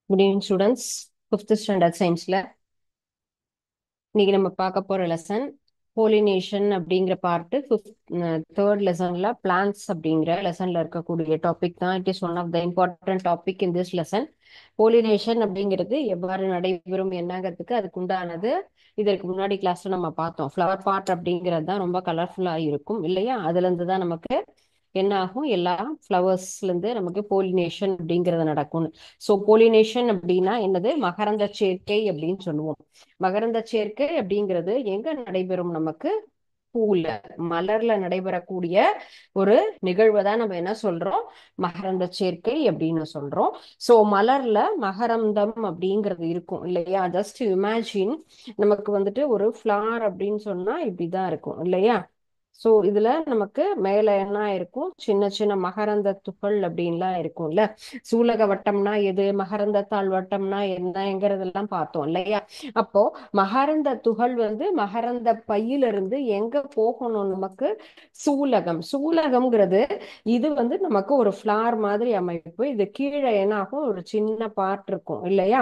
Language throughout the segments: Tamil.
Good evening students. Fifth standard சயின்ஸ்ல இன்னைக்கு நம்ம பார்க்க போற லெசன் போலினேஷன் அப்படிங்கிற பார்ட்டு தேர்ட் லெசன்ல பிளான்ஸ் அப்படிங்கிற லெசன்ல இருக்கக்கூடிய டாபிக் தான். It is one of the important topic in this lesson. Pollination அப்படிங்கிறது எவ்வாறு நடைபெறும் என்னங்கிறதுக்கு அதுக்கு உண்டானது இதற்கு முன்னாடி கிளாஸ்ல நம்ம பார்த்தோம். ஃப்ளவர் பார்ட் அப்படிங்கிறது தான் ரொம்ப கலர்ஃபுல்லா இருக்கும் இல்லையா? அதுல இருந்து தான் நமக்கு என்ன ஆகும், எல்லா ஃப்ளவர்ஸ்ல இருந்து நமக்கு போலினேஷன் அப்படிங்கிறது நடக்கும். ஸோ போலினேஷன் அப்படின்னா என்னது? மகரந்த சேர்க்கை அப்படின்னு சொல்லுவோம். மகரந்த சேர்க்கை அப்படிங்கிறது எங்க நடைபெறும்? நமக்கு பூல, மலர்ல நடைபெறக்கூடிய ஒரு நிகழ்வை தான் நம்ம என்ன சொல்றோம்? மகரந்த சேர்க்கை அப்படின்னு சொல்றோம். சோ மலர்ல மகரந்தம் அப்படிங்கிறது இருக்கும் இல்லையா? ஜஸ்ட் இமேஜின், நமக்கு வந்துட்டு ஒரு ஃபிளார் அப்படின்னு சொன்னா இப்படிதான் இருக்கும் இல்லையா? சோ இதுல நமக்கு மேல என்ன இருக்கும்? சின்ன சின்ன மகரந்த துகள் அப்படின்லாம் இருக்கும்ல. சூலக வட்டம்னா எது, மகரந்தத்தாள் வட்டம்னா என்னங்கிறதெல்லாம் பார்த்தோம் இல்லையா? அப்போ மகரந்த துகள் மகரந்த பையிலிருந்து எங்க போகணும்? நமக்கு சூலகம். சூலகம்ங்கிறது இது நமக்கு ஒரு ஃபிளார் மாதிரி அமைப்பு. இது கீழே என்ன ஆகும்? ஒரு சின்ன பார்ட் இருக்கும் இல்லையா?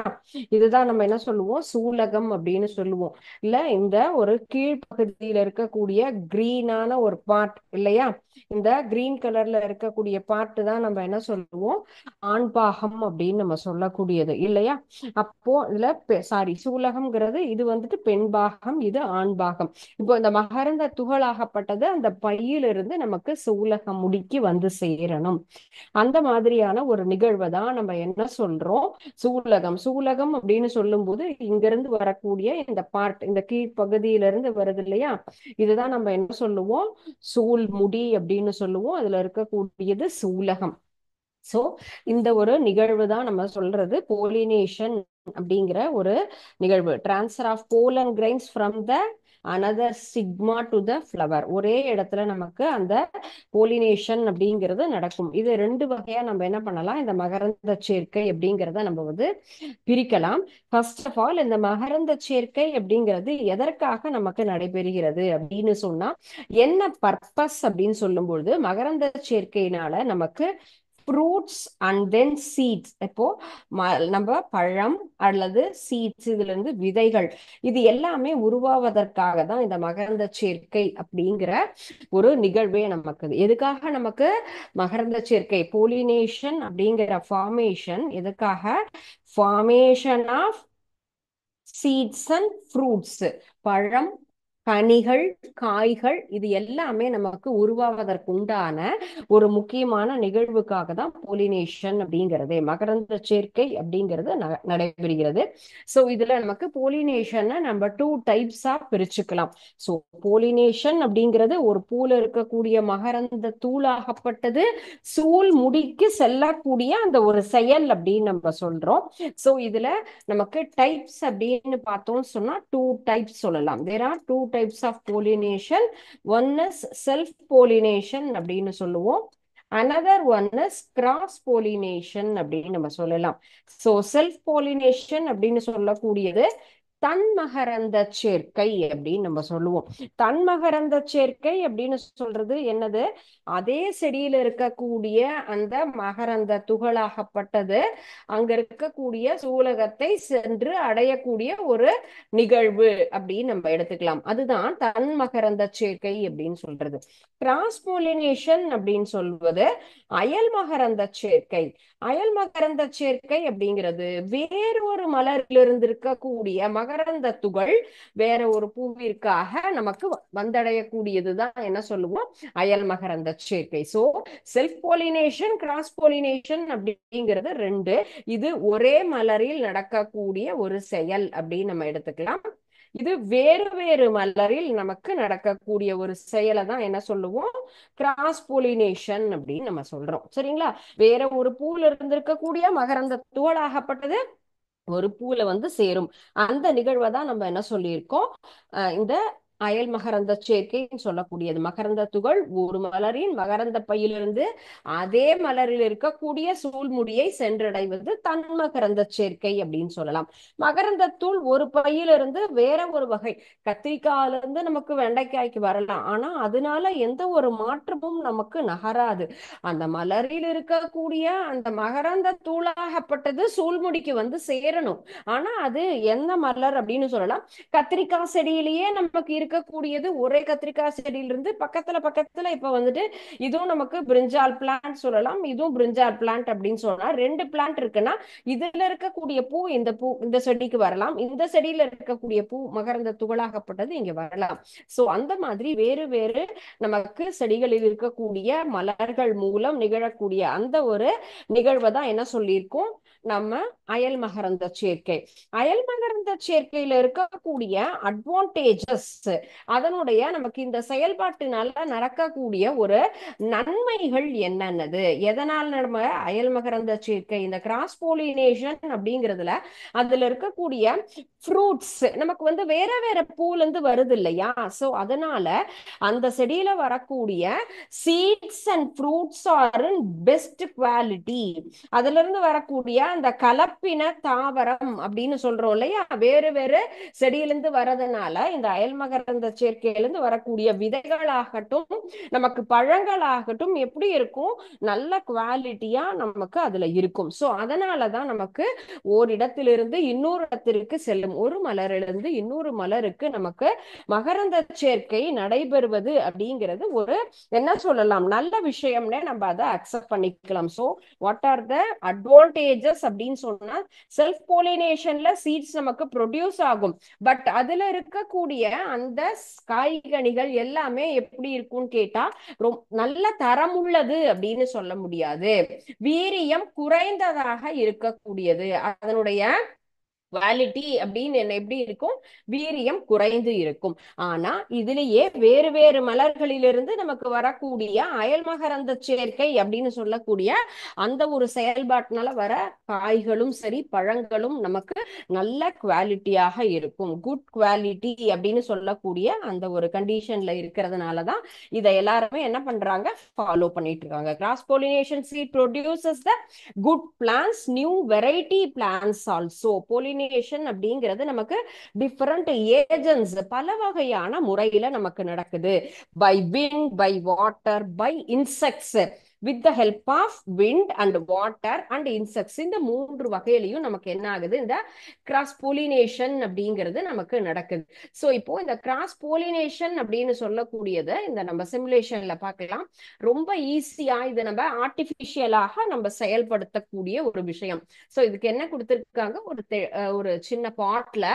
இதுதான் நம்ம என்ன சொல்லுவோம்? சூலகம் அப்படின்னு சொல்லுவோம். இல்ல, இந்த ஒரு கீழ்ப்பகுதியில இருக்கக்கூடிய கிரீனான ஒரு பார்ட் இல்லையா? இந்த கிரீன் கலர்ல இருக்கக்கூடிய பார்ட் தான் நம்ம என்ன சொல்லுவோம்? ஆண்பாகம் அப்படின்னு நம்ம சொல்லக்கூடியது இல்லையா? அப்போ இதுல சூலகம்ங்கிறது இது பெண் பாகம், இது ஆண் பாகம். இப்போ இந்த மகரந்த துகளாகப்பட்டது அந்த பையிலிருந்து நமக்கு சூலக முடிக்கு வந்து சேரணும். அந்த மாதிரியான ஒரு நிகழ்வை தான் நம்ம என்ன சொல்றோம்? சூலகம். சூலகம் அப்படின்னு சொல்லும்போது இங்கிருந்து வரக்கூடிய இந்த பார்ட், இந்த கீழ்ப்பகுதியிலிருந்து வருது இல்லையா? இதுதான் நம்ம என்ன சொல்லுவோம்? சூல் முடி அப்படின்னு சொல்லுவோம். அதுல இருக்கக்கூடியது சூலகம். சோ இந்த ஒரு நிகழ்வு தான் நம்ம சொல்றது போலினேஷன் அப்படிங்கிற ஒரு நிகழ்வு. Transfer of pollen grains from the another stigma to the flower. ஒரே இடத்துல நமக்கு அந்த போலினேஷன் அப்படிங்கிறது நடக்கும். இது ரெண்டு வகையா நம்ம என்ன பண்ணலாம்? இந்த மகரந்த சேர்க்கை அப்படிங்கிறத நம்ம பிரிக்கலாம். ஃபர்ஸ்ட் ஆஃப் ஆல், இந்த மகரந்த சேர்க்கை அப்படிங்கிறது எதற்காக நமக்கு நடைபெறுகிறது அப்படின்னு சொன்னா, என்ன பர்பஸ் அப்படின்னு சொல்லும்பொழுது, மகரந்த சேர்க்கையினால நமக்கு ஃப்ரூட்ஸ் அண்ட் தென் சீட்ஸ். இப்போ நம்ம பழம் அல்லது சீட்ஸ், இதுல இருந்து விதைகள், இது எல்லாமே உருவாவதற்காக தான் இந்த மகரந்த சேர்க்கை அப்படிங்கிற ஒரு நிகழ்வே நமக்கு. எதுக்காக நமக்கு மகரந்த சேர்க்கை? போலினேஷன் அப்படிங்கிற ஃபார்மேஷன் எதுக்காக? Formation of seeds and fruits. பழம், கனிகள், காய்கள், இது எல்லாமே நமக்கு உருவாவதற்கு உண்டான ஒரு முக்கியமான நிகழ்வுக்காக தான் போலினேஷன் அப்படிங்கிறது, மகரந்த சேர்க்கை அப்படிங்கிறது நடைபெறுகிறது. சோ இதுல நமக்கு போலினேஷனை நம்ம டூ டைப்ஸா பிரிச்சுக்கலாம். சோ போலினேஷன் அப்படிங்கிறது ஒரு பூல இருக்கக்கூடிய மகரந்த தூளாகப்பட்டது சூல் முடிக்கு செல்லக்கூடிய அந்த ஒரு செயல் அப்படின்னு நம்ம சொல்றோம். சோ இதுல நமக்கு டைப்ஸ் அப்படின்னு பார்த்தோம்னு சொன்னா டூ டைப்ஸ் சொல்லலாம். There are two types of pollination. One is self pollination அப்படின்னு சொல்லுவோம். Another one is cross pollination அப்படின்னு நம்ம சொல்லலாம். சோ செல்ஃப் போலினேஷன் அப்படின்னு சொல்லக்கூடியது தன்மகரந்த சேர்க்கை அப்படின்னு நம்ம சொல்லுவோம். தன்மகரந்த சேர்க்கை அப்படின்னு சொல்றது என்னது? அதே செடியில இருக்கக்கூடிய அந்த மகரந்த துகளாகப்பட்டது அங்க இருக்கக்கூடிய சூலகத்தை சென்று அடையக்கூடிய ஒரு நிகழ்வு அப்படின்னு நம்ம எடுத்துக்கலாம். அதுதான் தன்மகரந்த சேர்க்கை அப்படின்னு சொல்றது. கிராஸ் போலினேஷன் அப்படின்னு சொல்வது அயல் மகரந்த சேர்க்கை. அயல் மகரந்த சேர்க்கை அப்படிங்கிறது வேறொரு மலரிலிருந்து இருக்கக்கூடிய மகரந்த துகள் வேற ஒரு பூவிற்காக நமக்கு வந்தடையக்கூடியதுதான் என்ன சொல்லுவோம்? அயல் மகரந்த சேர்க்கை. So self pollination, cross pollination அப்படிங்கிறது ரெண்டு. இது ஒரே மலரில் நடக்கக்கூடிய ஒரு செயல் அப்படின்னு நம்ம எடுத்துக்கலாம். இது வேறு வேறு மலரில் நமக்கு நடக்கக்கூடிய ஒரு செயலை தான் என்ன சொல்லுவோம்? கிராஸ் போலினேஷன் அப்படின்னு நம்ம சொல்றோம். சரிங்களா? வேற ஒரு பூல இருந்திருக்கக்கூடிய மகரந்த தோளாகப்பட்டது ஒரு பூல சேரும். அந்த நிகழ்வை தான் நம்ம என்ன சொல்லியிருக்கோம்? இந்த அயல் மகரந்த சேர்க்கைன்னு சொல்லக்கூடியது. மகரந்த துகள் ஒரு மலரின் மகரந்த பையிலிருந்து அதே மலரில் இருக்கக்கூடிய சூழ்முடியை சென்றடைவது தன்மகரந்த சேர்க்கை அப்படின்னு சொல்லலாம். மகரந்த தூள் ஒரு பையிலிருந்து வேற ஒரு வகை, கத்திரிக்காயில இருந்து நமக்கு வெண்டைக்காய்க்கு வரலாம், ஆனா அதனால எந்த ஒரு மாற்றமும் நமக்கு நகராது. அந்த மலரில் இருக்கக்கூடிய அந்த மகரந்த தூளாகப்பட்டது சூழ்முடிக்கு வந்து சேரணும். ஆனா அது என்ன மலர் அப்படின்னு சொல்லலாம், கத்திரிக்காய் செடியிலேயே நமக்கு இருக்கக்கூடியது ஒரே கத்திரிக்காய் செடியிலிருந்து பக்கத்துல பக்கத்துல இப்ப வந்துட்டு இதுவும் நமக்கு பிரிஞ்சால் பிளான்ட் சொல்லலாம், இதுவும் பிரிஞ்சால் பிளான்ட் அப்படின்னு சொல்லலாம். ரெண்டு பிளான்ட் இருக்குன்னா இதுல இருக்கக்கூடிய பூ இந்த செடிக்கு வரலாம், இந்த செடியில இருக்கக்கூடிய பூ மகரந்த துகளாகப்பட்டது இங்க வரலாம். சோ அந்த மாதிரி வேறு வேறு நமக்கு செடிகளில் இருக்கக்கூடிய மலர்கள் மூலம் நிகழக்கூடிய அந்த ஒரு நிகழ்வை தான் என்ன சொல்லியிருக்கோம் நம்ம அயல் மகரந்த சேர்க்கை. அயல் மகரந்த சேர்க்கையில இருக்கக்கூடிய அட்வான்டேஜஸ், அதனுடைய நமக்கு இந்த செயல்பாட்டினால நடக்கக்கூடிய ஒரு நன்மைகள் என்னென்னது, எதனால் நம்ம அயல் மகரந்த சேர்க்கை இந்த கிராஸ் போலினேஷன் அப்படிங்கிறதுல அதுல இருக்கக்கூடிய ஃப்ரூட்ஸ் நமக்கு வந்து வேற வேற பூல இருந்து வருது இல்லையா, சோ அதனால அந்த செடியில வரக்கூடிய seeds and fruits are in best quality. அதுல இருந்து வரக்கூடிய அந்த கலப்பின தாவரம் அப்படின்னு சொல்றோம் இல்லையா, வேறு வேறு செடியிலிருந்து வரதுனால இந்த அயல்மகரந்த சேர்க்கையிலிருந்து வரக்கூடிய விதைகளாகட்டும் நமக்கு பழங்களாகட்டும் எப்படி இருக்கும், நல்ல குவாலிட்டியா நமக்கு அதுல இருக்கும். சோ அதனாலதான் நமக்கு ஓரிடத்திலிருந்து இன்னொரு இடத்திற்கு செல்லும், ஒரு மலரிலிருந்து இன்னொரு மலருக்கு நமக்கு மகரந்த சேர்க்கை நடைபெறுவது அப்படிங்கிறது ஒரு என்ன சொல்லலாம் நல்ல விஷயம்னே நம்ம அதை அக்செப்ட் பண்ணிக்கலாம். So what are the advantages அப்படின்னு சொன்னா, செல்ஃப் போலினேஷன்ல சீட்ஸ் நமக்கு ப்ரொடியூஸ் ஆகும், பட் அதுல இருக்கக்கூடிய அந்த காய்கனிகள் எல்லாமே எப்படி இருக்கும்னு கேட்டா நல்ல தரம் உள்ளது அப்படின்னு சொல்ல முடியாது, வீரியம் குறைந்ததாக இருக்கக்கூடியது, அதனுடைய குவாலிட்டி அப்படின்னு என்ன எப்படி இருக்கும், வீரியம் குறைந்து இருக்கும். ஆனா இதுலயே வேறு வேறு மலர்களிலிருந்து நமக்கு வரக்கூடிய அயல் மகரந்த சேர்க்கை அப்படின்னு சொல்லக்கூடிய அந்த ஒரு செயல்பாட்டினால வர காய்களும் சரி பழங்களும் நமக்கு நல்ல குவாலிட்டியாக இருக்கும். குட் குவாலிட்டி அப்படின்னு சொல்லக்கூடிய அந்த ஒரு கண்டிஷன்ல இருக்கிறதுனாலதான் இதை எல்லாருமே என்ன பண்றாங்க, ஃபாலோ பண்ணிட்டு இருக்காங்க. Cross pollination seed produces the good plants, new variety plants also. Pollination அப்படிங்கிறது நமக்கு டிஃபரண்ட் ஏஜென்ட்ஸ் பல வகையான முறையில நமக்கு நடக்குது. By wind, by water, by insects, with the help of wind and water and insects. இந்த மூன்று வகையிலையும் நமக்கு என்ன ஆகுது, இந்த கிராஸ் போலினேஷன் அப்படிங்கிறது நமக்கு நடக்குது. சோ இப்போ இந்த கிராஸ் போலினேஷன் அப்படின்னு சொல்லக்கூடியது இந்த நம்ம சிமுலேஷன்ல பார்க்கலாம். ரொம்ப ஈஸியா இதை நம்ம ஆர்டிபிஷியலாக நம்ம செயல்படுத்தக்கூடிய ஒரு விஷயம். சோ இதுக்கு என்ன கொடுத்திருக்காங்க, ஒரு சின்ன பாட்ல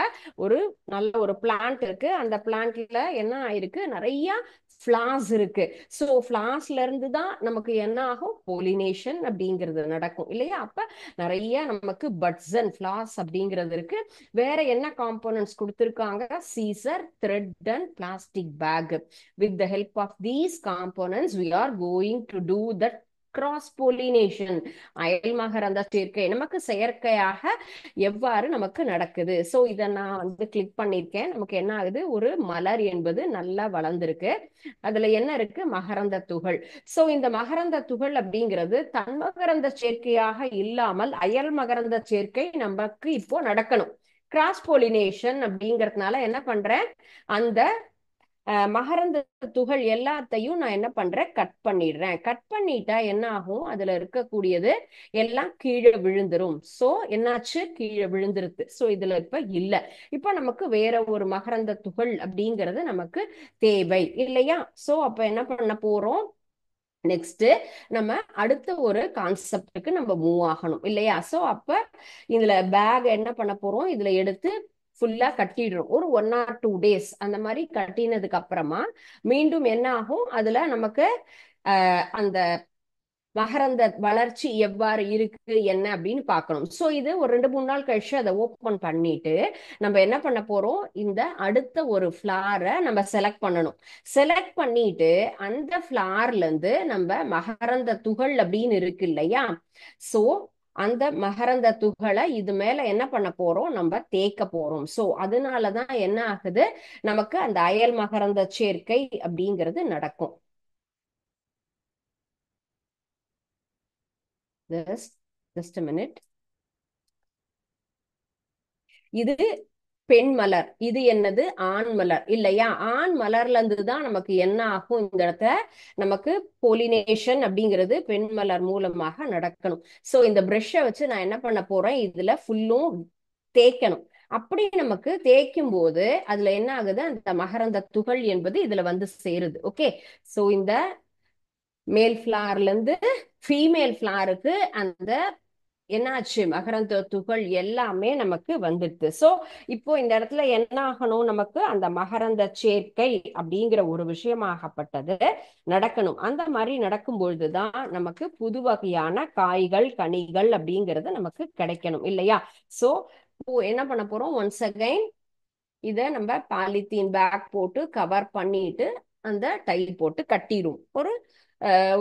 ஒரு நல்ல ஒரு பிளான்ட் இருக்கு, அந்த பிளான்ட்ல என்ன ஆயிருக்கு, நிறைய ஃபிளாஸ் இருக்கு. சோ ஃபிளாஸ்ல இருந்து தான் நமக்கு என்ன ஆகும், போலினேஷன் அப்படிங்கிறது நடக்கும் இல்லையா. அப்ப நிறைய நமக்கு பட்ஸ் அண்ட் ஃபிளாஸ் அப்படிங்கிறது இருக்கு. வேற என்ன காம்போனன்ட்ஸ் கொடுத்திருக்காங்க, scissor, thread and plastic bag. With the help of these components we are going to do that cross pollination, அயல் மகரந்த சேர்க்கை நமக்கு செயற்கையாக எவ்வாறு நமக்கு நடக்குது. சோ இதை நான் வந்து கிளிக் பண்ணிருக்கேன். நமக்கு என்ன ஆகுது, ஒரு மலர் என்பது நல்லா வளர்ந்துருக்கு, அதுல என்ன இருக்கு, மகரந்த துகள். சோ இந்த மகரந்த துகள் அப்படிங்கிறது தன்மகரந்த சேர்க்கையாக இல்லாமல் அயல் மகரந்த சேர்க்கை நமக்கு இப்போ நடக்கணும். கிராஸ் போலினேஷன் அப்படிங்கறதுனால என்ன பண்றேன், அந்த மகரந்த துகள் எல்லாத்தையும் நான் என்ன பண்றேன், கட் பண்ணிடுறேன். கட் பண்ணிட்டா என்ன ஆகும், அதுல இருக்கக்கூடியது எல்லாம் கீழே விழுந்துரும். சோ என்னாச்சு, கீழே விழுந்துருது. சோ இதுல இப்ப இல்ல, இப்ப நமக்கு வேற ஒரு மகரந்த துகள் அப்படிங்கிறது நமக்கு தேவை இல்லையா. சோ அப்ப என்ன பண்ண போறோம், நெக்ஸ்ட் நம்ம அடுத்த ஒரு கான்செப்டுக்கு நம்ம மூவ் ஆகணும் இல்லையா. சோ அப்ப இதுல பேக் என்ன பண்ண போறோம், இதுல எடுத்து ஃபுல்லா கட்டிடுறோம். ஒரு 1 or 2 days அந்த மாதிரி கட்டினதுக்கு அப்புறமா மீண்டும் என்ன ஆகும், அதுல நமக்கு அந்த மகரந்த வளர்ச்சி எவ்வாறு இருக்கு என்ன அப்படின்னு பார்க்கணும். சோ இது ஒரு 2-3 நாள் கழிச்சு அதை ஓப்பன் பண்ணிட்டு நம்ம என்ன பண்ண போறோம், இந்த அடுத்த ஒரு ஃபிளாரை நம்ம செலக்ட் பண்ணணும். செலக்ட் பண்ணிட்டு அந்த ஃபிளார்ல இருந்து நம்ம மகரந்த துகள் அப்படின்னு இருக்கு இல்லையா, சோ அந்த மகரந்த துகளை இது மேல என்ன பண்ண போறோம், நம்ம தேய்க்க போறோம். சோ அதனாலதான் என்ன ஆகுது, நமக்கு அந்த அயல் மகரந்த சேர்க்கை அப்படிங்கிறது நடக்கும். Just a minute. இது பெண் மலர், இது என்னது, ஆண் மலர் இல்லையா? ஆண் மலர்ல இருந்து தான் நமக்கு என்ன ஆகும், இந்த இடத்துல நமக்கு போலினேஷன் அப்படிங்கிறது பெண் மலர் மூலமாக நடக்கணும். சோ இந்த பிரஷ்ஷை வச்சு நான் என்ன பண்ண போறேன், இதுல ஃபுல்லும் தேய்க்கணும். அப்படி நமக்கு தேய்க்கும் போது அதுல என்ன ஆகுது, அந்த மகரந்த துகள் என்பது இதுல வந்து சேருது. ஓகே, சோ இந்த மேல் ஃபிளார்ல இருந்து ஃபீமேல் ஃபிளாருக்கு அந்த என்னாச்சு, மகரந்த துகள் எல்லாமே நமக்கு வந்துடுது. சோ இப்போ இந்த இடத்துல என்ன ஆகணும், நமக்கு அந்த மகரந்த சேர்க்கை அப்படிங்கிற ஒரு விஷயமாகப்பட்டது நடக்கணும். அந்த மாதிரி நடக்கும் பொழுதுதான் நமக்கு புது வகையான காய்கள் கனிகள் அப்படிங்கிறது நமக்கு கிடைக்கணும் இல்லையா? சோ என்ன பண்ண போறோம், ஒன்ஸ் அகைன் இத நம்ம பாலித்தீன் பேக் போட்டு கவர் பண்ணிட்டு அந்த டை போட்டு கட்டிடும்.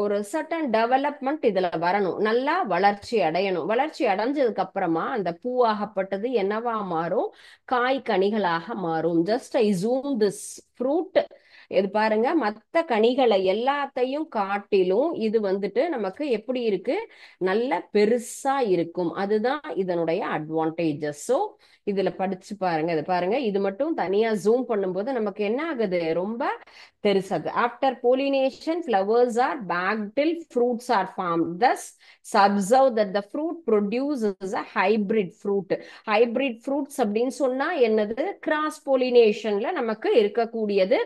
ஒரு சர்டன் டெவலப்மெண்ட் இதுல வரணும், நல்லா வளர்ச்சி அடையணும். வளர்ச்சி அடைஞ்சதுக்கு அப்புறமா அந்த பூவாகப்பட்டது என்னவா மாறும், காய் கனிகளாக மாறும். Just I zoom this fruit. இது பாருங்க, மற்ற கனிகளை எல்லாத்தையும் காட்டிலும் இது வந்துட்டு நமக்கு எப்படி இருக்கு, நல்ல பெருசா இருக்கும். அதுதான் இதனுடைய அட்வான்டேஜஸ். ஸோ இதுல படிச்சு பாருங்க. இது பாருங்க, இது மட்டும் தனியா ஜூம் பண்ணும்போது நமக்கு என்ன ஆகுது, ரொம்ப பெருசாது. After pollination flowers are bagged till fruits are formed. Thus observe that the fruit produces a hybrid fruit. hybrid fruits அப்படின்னு சொன்னா என்னது, கிராஸ் போலினேஷன்ல நமக்கு இருக்கக்கூடியது.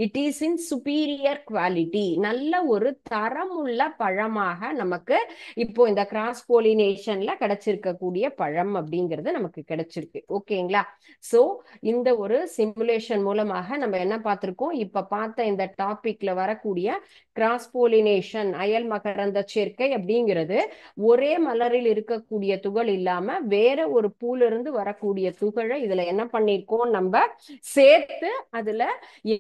It is in superior quality, நல்ல ஒரு தரமுள்ள பழமாக நமக்கு இப்போ இந்த கிராஸ் போலினேஷன்ல கிடைச்சிருக்கக்கூடிய பழம் அப்படிங்கிறது நமக்கு கிடைச்சிருக்கு. ஓகேங்களா? சோ இந்த ஒரு சிமுலேஷன் மூலமாக நம்ம என்ன பார்த்திருக்கோம், இப்ப பார்த்த இந்த டாபிக்ல வரக்கூடிய கிராஸ் போலினேஷன் அயல் மகரந்த சேர்க்கை அப்படிங்கிறது ஒரே மலரில் இருக்கக்கூடிய துகள் இல்லாம வேற ஒரு பூல இருந்து வரக்கூடிய துகளை இதுல என்ன பண்ணிருக்கோம், நம்ம சேர்த்து அதுல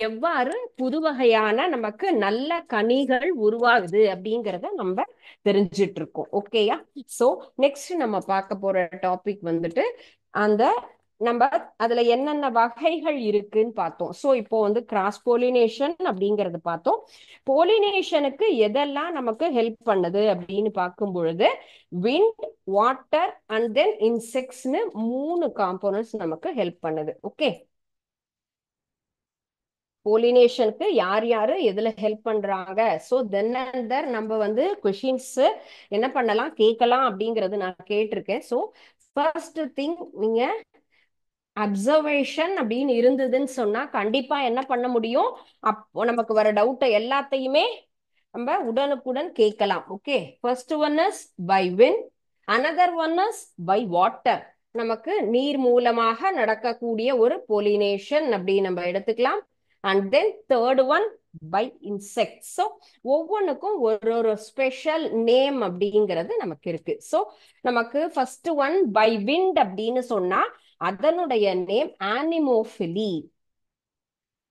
எவ்வாறு புது வகையான நமக்கு நல்ல கனிகள் உருவாகுது அப்படிங்கிறத நம்ம தெரிஞ்சிட்டு இருக்கோம். ஓகேயா? சோ நெக்ஸ்ட் நம்ம பார்க்க போற டாபிக் வந்துட்டு அந்த நம்ம அதுல என்னென்ன வகைகள் இருக்குன்னு பார்த்தோம். சோ இப்போ வந்து கிராஸ் போலினேஷன் அப்படிங்கறது பார்த்தோம். போலினேஷனுக்கு எதெல்லாம் நமக்கு ஹெல்ப் பண்ணுது அப்படின்னு பார்க்கும் பொழுது விண்ட், வாட்டர் அண்ட் தென் இன்செக்ட்ஸ்னு 3 காம்போனன்ட்ஸ் நமக்கு ஹெல்ப் பண்ணுது. ஓகே, போலினேஷனுக்கு யார் யாரு எதுல ஹெல்ப் பண்றாங்க, சோ தென் அண்ட் தர் நம்ம வந்து கொஷின்ஸ் என்ன பண்ணலாம், கேட்கலாம் அப்படிங்கறது நான் கேட்டிருக்கேன். சோ ஃபர்ஸ்ட் திங், நீங்க அப்சர்வேஷன் அப்படின்னு இருந்ததுன்னு சொன்னா கண்டிப்பா என்ன பண்ண முடியும், அப்போ நமக்கு வர டவுட்டை எல்லாத்தையுமே நம்ம உடனுக்குடன் கேட்கலாம். Okay, first one is by wind, another one is by water. நமக்கு நீர் மூலமாக நடக்கக்கூடிய ஒரு போலினேஷன் அப்படின்னு நம்ம எடுத்துக்கலாம். And then third one by insect. So ஒவ்வொன்றுக்கும் ஒரு ஒரு ஸ்பெஷல் நேம் அப்படிங்கிறது நமக்கு இருக்கு. ஸோ நமக்கு ஃபர்ஸ்ட் ஒன் பை விண்ட் அப்படின்னு சொன்னா அதனுடைய நேம் ஆனிமோஃபிலி.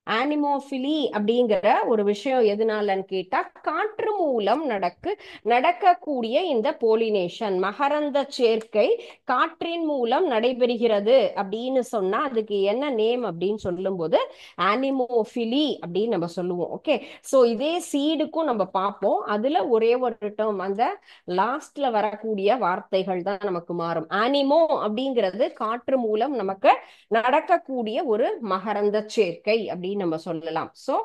ஆனிமோஃபிலி அப்படிங்கிற ஒரு விஷயம் எதனாலன்னு கேட்டா, காற்று மூலம் நடக்கக்கூடிய இந்த போலினேஷன் மகரந்த சேர்க்கை காற்றின் மூலம் நடைபெறுகிறது அப்படின்னு சொன்னா அதுக்கு என்ன நேம் அப்படின்னு சொல்லும் போது ஆனிமோஃபிலி அப்படின்னு நம்ம சொல்லுவோம். ஓகே, சோ இதே சீடுக்கும் நம்ம பார்ப்போம். அதுல ஒரே ஒரு டேர்ம் அந்த லாஸ்ட்ல வரக்கூடிய வார்த்தைகள் தான் நமக்கு மாறும். ஆனிமோ அப்படிங்கிறது காற்று மூலம் நமக்கு நடக்கக்கூடிய ஒரு மகரந்த சேர்க்கை அப்படின்னு நம்ம சொல்லலாம். சோ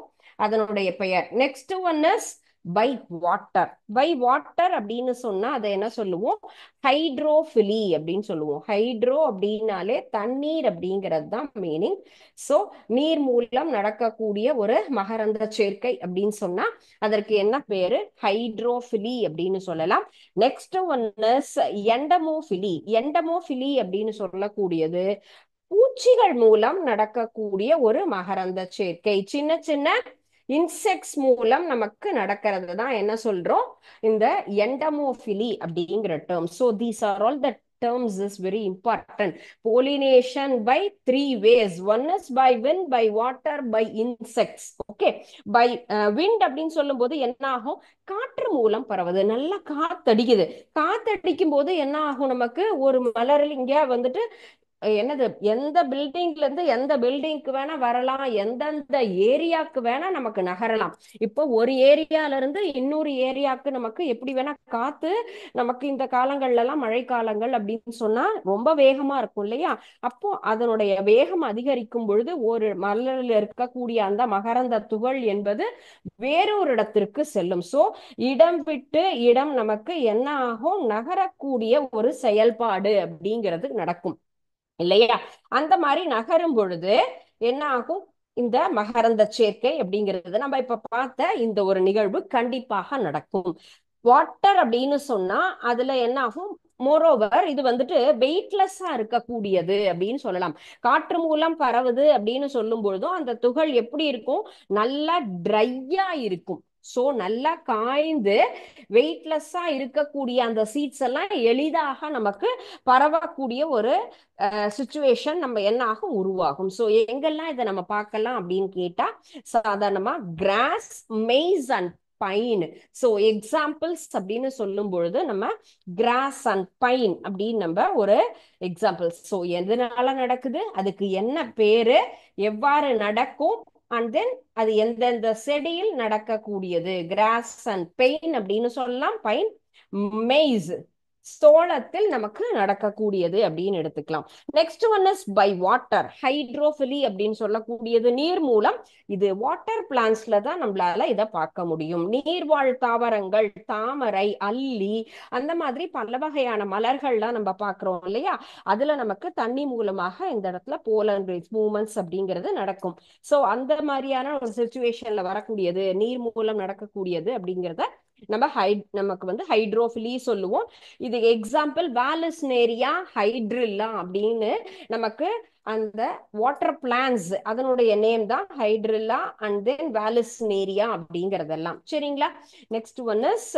அதனுடைய பெயர். Next one is by water. By water அப்படின்னு சொன்னா அதை என்ன சொல்லுவோம், ஹைட்ரோஃபிலி அப்படின்னு சொல்லுவோம். ஹைட்ரோ அப்படின்னாலே தண்ணீர் அப்படிங்கிறது தான் மீனிங். சோ நீர் மூலம் நடக்கக்கூடிய ஒரு மகரந்த சேர்க்கை அப்படின்னு சொன்னா அதற்கு என்ன பேரு, ஹைட்ரோஃபிலி அப்படின்னு சொல்லலாம். Next one is entomophily. Entomophily அப்படின்னு சொல்லக்கூடியது பூச்சிகள் மூலம் நடக்கக்கூடிய ஒரு மகரந்த சேர்க்கை. சின்ன சின்ன இன்செக்ட்ஸ் மூலம் நமக்கு நடக்கிறது தான் என்ன சொல்றோம், இந்த எண்டமோஃபிலி அப்படிங்கிற term. So these are all the terms is very important. Pollination by three ways. One is by wind, by water, by insects. Okay, by wind அப்படின்னு சொல்லும் போது என்ன ஆகும், காற்று மூலம் பரவுது. நல்லா காத்தடிக்குது. காத்தடிக்கும் போது என்ன ஆகும், நமக்கு ஒரு மலரில் இங்க வந்துட்டு என்னது, எந்த பில்டிங்ல இருந்து எந்த பில்டிங்க்கு வேணா வரலாம், எந்தெந்த ஏரியாக்கு வேணா நமக்கு நகரலாம். இப்போ ஒரு ஏரியால இருந்து இன்னொரு ஏரியாக்கு நமக்கு எப்படி வேணா காத்து, நமக்கு இந்த காலங்கள்ல எல்லாம் மழைக்காலங்கள் அப்படின்னு சொன்னா ரொம்ப வேகமா இருக்கும் இல்லையா. அப்போ அதனுடைய வேகம் அதிகரிக்கும் பொழுது ஒரு மலரில் இருக்கக்கூடிய அந்த மகரந்த துகள் என்பது வேறொரு இடத்திற்கு செல்லும். சோ இடம் விட்டு இடம் நமக்கு என்ன ஆகும், நகரக்கூடிய ஒரு செயல்பாடு அப்படிங்கிறது நடக்கும் இல்லையா. அந்த மாதிரி நகரும் பொழுது என்ன ஆகும், இந்த மகரந்த சேர்க்கை அப்படிங்கிறது நம்ம இப்ப பார்த்த இந்த ஒரு நிகழ்வு கண்டிப்பாக நடக்கும். வாட்டர் அப்படின்னு சொன்னா அதுல என்ன ஆகும், மோரோவர் இது வந்துட்டு வெயிட்லெஸ்ஸா இருக்கக்கூடியது அப்படின்னு சொல்லலாம். காற்று மூலம் பரவுது அப்படின்னு சொல்லும் பொழுதும் அந்த துகள் எப்படி இருக்கும், நல்லா ட்ரையா இருக்கும். சோ நல்லா காய்ந்து வெயிட்லெஸ்ஸா இருக்கக்கூடிய அந்த சீட்ஸ் எல்லாம் எளிதாக நமக்கு பரவக்கூடிய ஒரு சுச்சுவேஷன் நம்ம என்ன ஆகும், உருவாகும். ஸோ எங்கெல்லாம் இதை நம்ம பார்க்கலாம் அப்படின்னு கேட்டா, சாதாரணமா grass, maize and pine. So examples அப்படின்னு சொல்லும் பொழுது நம்ம கிராஸ் அண்ட் பைன் அப்படின்னு நம்ம ஒரு எக்ஸாம்பிள்ஸ். ஸோ எதனால நடக்குது, அதுக்கு என்ன பேரு, எவ்வாறு நடக்கும், அண்ட் தென் அது எந்தெந்த செடியில் நடக்கக்கூடியது. கிராஸ் அண்ட் பெயின் அப்படின்னு சொல்லலாம். பைன், மெய்ஸ் சோளத்தில் நமக்கு நடக்கக்கூடியது அப்படின்னு எடுத்துக்கலாம். Next one is by water, hydrophily அப்படின்னு சொல்லக்கூடியது நீர் மூலம். இது வாட்டர் பிளான்ஸ்ல தான் நம்மளால இதை பார்க்க முடியும். நீர்வாழ் தாவரங்கள், தாமரை, அல்லி, அந்த மாதிரி பல வகையான மலர்கள்லாம் நம்ம பார்க்கிறோம் இல்லையா. அதுல நமக்கு தண்ணி மூலமாக இந்த இடத்துல போலன் மூமெண்ட்ஸ் அப்படிங்கிறது நடக்கும். சோ அந்த மாதிரியான ஒரு சிச்சுவேஷன்ல வரக்கூடியது, நீர் மூலம் நடக்கக்கூடியது அப்படிங்கிறத நம்ம நமக்கு வந்து ஹைட்ரோஃபிலி சொல்லுவோம். இது எக்ஸாம்பிள் வாலிஸ்னேரியா ஹைட்ரில்லா அப்படின்னு நமக்கு அந்த வாட்டர் பிளான்ஸ் அதனுடைய நேம் தான் ஹைட்ரில்லா அண்ட் தென் வாலிஸ்னேரியா அப்படிங்கறதெல்லாம். சரிங்களா. Next one is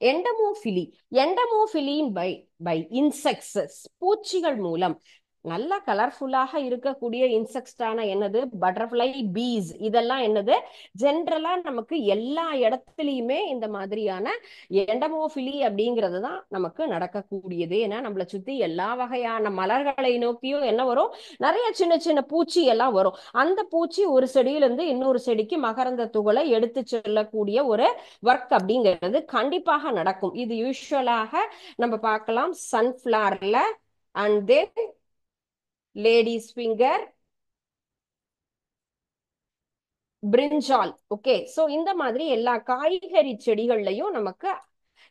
entomophily. எண்டமோஃபிலின் பை பை இன்செக்ட்ஸ், பூச்சிகள் மூலம். நல்ல கலர்ஃபுல்லாக இருக்கக்கூடிய இன்செக்ட்ஸான என்னது, பட்டர்ஃப்ளை, பீஸ், இதெல்லாம் என்னது ஜென்ரலா நமக்கு எல்லா இடத்துலயுமே இந்த மாதிரியான எண்டமோஃபிலி அப்படிங்கிறது தான் நமக்கு நடக்கக்கூடியது. ஏன்னா நம்மளை சுத்தி எல்லா வகையான மலர்களை நோக்கியும் என்ன வரும், நிறைய சின்ன சின்ன பூச்சி எல்லாம் வரும். அந்த பூச்சி ஒரு செடியிலிருந்து இன்னொரு செடிக்கு மகரந்த துகளை எடுத்து செல்லக்கூடிய ஒரு ஒர்க் அப்படிங்கிறது கண்டிப்பாக நடக்கும். இது யூஸ்வலாக நம்ம பார்க்கலாம் சன்ஃபிளவர்ல and then ladies finger, brinjal. Okay, so இந்த மாதிரி எல்லா காய்கறி செடிகள்லயும் நமக்கு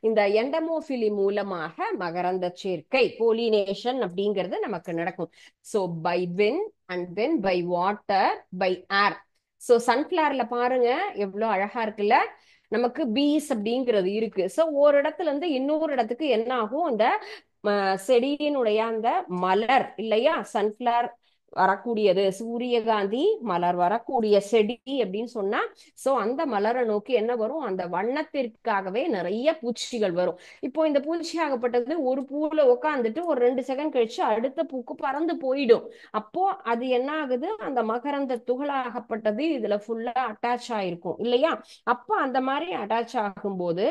இந்த எண்டமோஃபிலி மூலமாக மகரந்த சேர்க்கை, போலினேஷன் அப்படிங்கிறது நமக்கு நடக்கும். So by wind and then by water, by air. So சன்ஃபிளவர்ல பாருங்க எவ்வளவு அழகா இருக்குல்ல, நமக்கு பீஸ் அப்படிங்கிறது இருக்கு. சோ ஒரு இடத்துல இருந்து இன்னொரு இடத்துக்கு என்ன ஆகும், அந்த செடியினுடைய அந்த மலர் இல்லையா, சன்ஃபிளவர் வரக்கூடியது, சூரியகாந்தி மலர் வரக்கூடிய செடி அப்படின்னு சொன்னா, சோ அந்த மலரை நோக்கி என்ன வரும், அந்த வண்ணத்திற்காகவே நிறைய பூச்சிகள் வரும். இப்போ இந்த பூச்சி ஆகப்பட்டது ஒரு பூல உட்காந்துட்டு ஒரு 2 செகண்ட் கழிச்சு அடுத்த பூக்கு பறந்து போயிடும். அப்போ அது என்ன ஆகுது, அந்த மகரந்த துகளாகப்பட்டது இதுல ஃபுல்லா அட்டாச் ஆயிருக்கும் இல்லையா. அப்போ அந்த மாதிரி அட்டாச் ஆகும்போது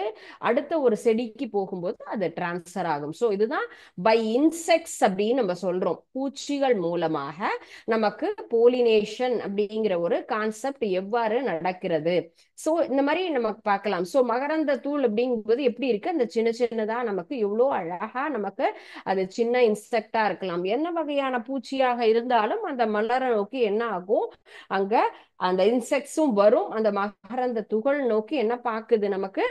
அடுத்த ஒரு செடிக்கு போகும்போது அது டிரான்ஸ்ஃபர் ஆகும். சோ இதுதான் பை இன்செக்ட்ஸ் அப்படின்னு நம்ம சொல்றோம். பூச்சிகள் மூலமாக நமக்கு போலினேஷன் அப்படிங்கிற ஒரு கான்செப்ட் எவ்வாறு நடக்கிறது. சோ இந்த மாதிரி நமக்கு பார்க்கலாம். சோ மகரந்த தூள் அப்படிங்கும்போது எப்படி இருக்கு, அந்த சின்ன சின்னதா நமக்கு எவ்வளவு அழகா, நமக்கு அது சின்ன இன்செக்டா இருக்கலாம், என்ன வகையான பூச்சியாக இருந்தாலும் அந்த மலரை நோக்கி என்ன ஆகும், அங்க அந்த இன்செக்ட்ஸும் வரும். அந்த மகரந்த துகள் நோக்கி என்ன பாக்குது, நமக்கு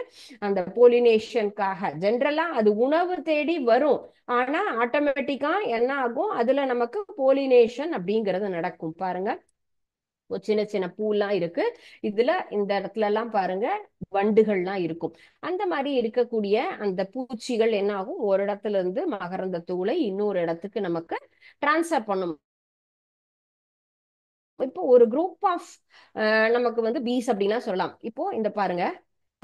அந்த போலினேஷனுக்காக. ஜென்ரலா அது உணவு தேடி வரும், ஆனா ஆட்டோமேட்டிக்கா என்ன ஆகும், அதுல நமக்கு போலினேஷன் அப்படிங்கிறது நடக்கும். பாருங்க சின்ன சின்ன பூலாம் இருக்கு, இதுல இந்த இடத்துல எல்லாம் பாருங்க வண்டுகள்லாம் இருக்கும். அந்த மாதிரி இருக்கக்கூடிய அந்த பூச்சிகள் என்ன ஆகும், ஒரு இடத்துல இருந்து மகரந்த தூளை இன்னொரு இடத்துக்கு நமக்கு டிரான்ஸ்ஃபர் பண்ணும். இப்போ ஒரு குரூப் ஆஃப் நமக்கு வந்து பீஸ் அப்படின்னா சொல்லலாம். இப்போ இந்த பாருங்க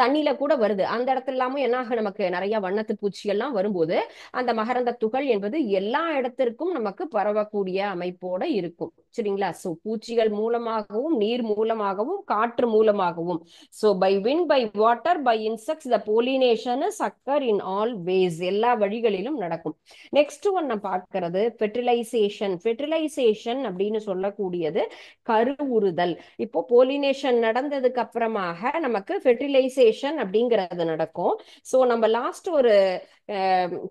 தண்ணியில கூட வருது. அந்த இடத்துல எல்லாமும் என்ன ஆகும், நமக்கு நிறைய வண்ணத்து பூச்சிகள்லாம் வரும்போது அந்த மகரந்த துகள் என்பது எல்லா இடத்திற்கும் நமக்கு பரவக்கூடிய அமைப்போட இருக்கும். சரிங்களா? சோ பூச்சிகள் மூலமாகவும், நீர் மூலமாகவும், காற்று மூலமாகவும், so by wind, by water, by insects, the pollination is occur in all ways. எல்லா வழிகளிலும் நடக்கும். நெக்ஸ்ட் ஒன் நான் பார்க்கிறது ஃபெர்டிலைசேஷன். ஃபெர்டிலைசேஷன் அப்படின்னு சொல்லக்கூடியது கருவுறுதல். இப்போ போலினேஷன் நடந்ததுக்கு அப்புறமாக நமக்கு ஃபெர்டிலைசேஷன் அப்படிங்கிறது நடக்கும். ஸோ நம்ம லாஸ்ட் ஒரு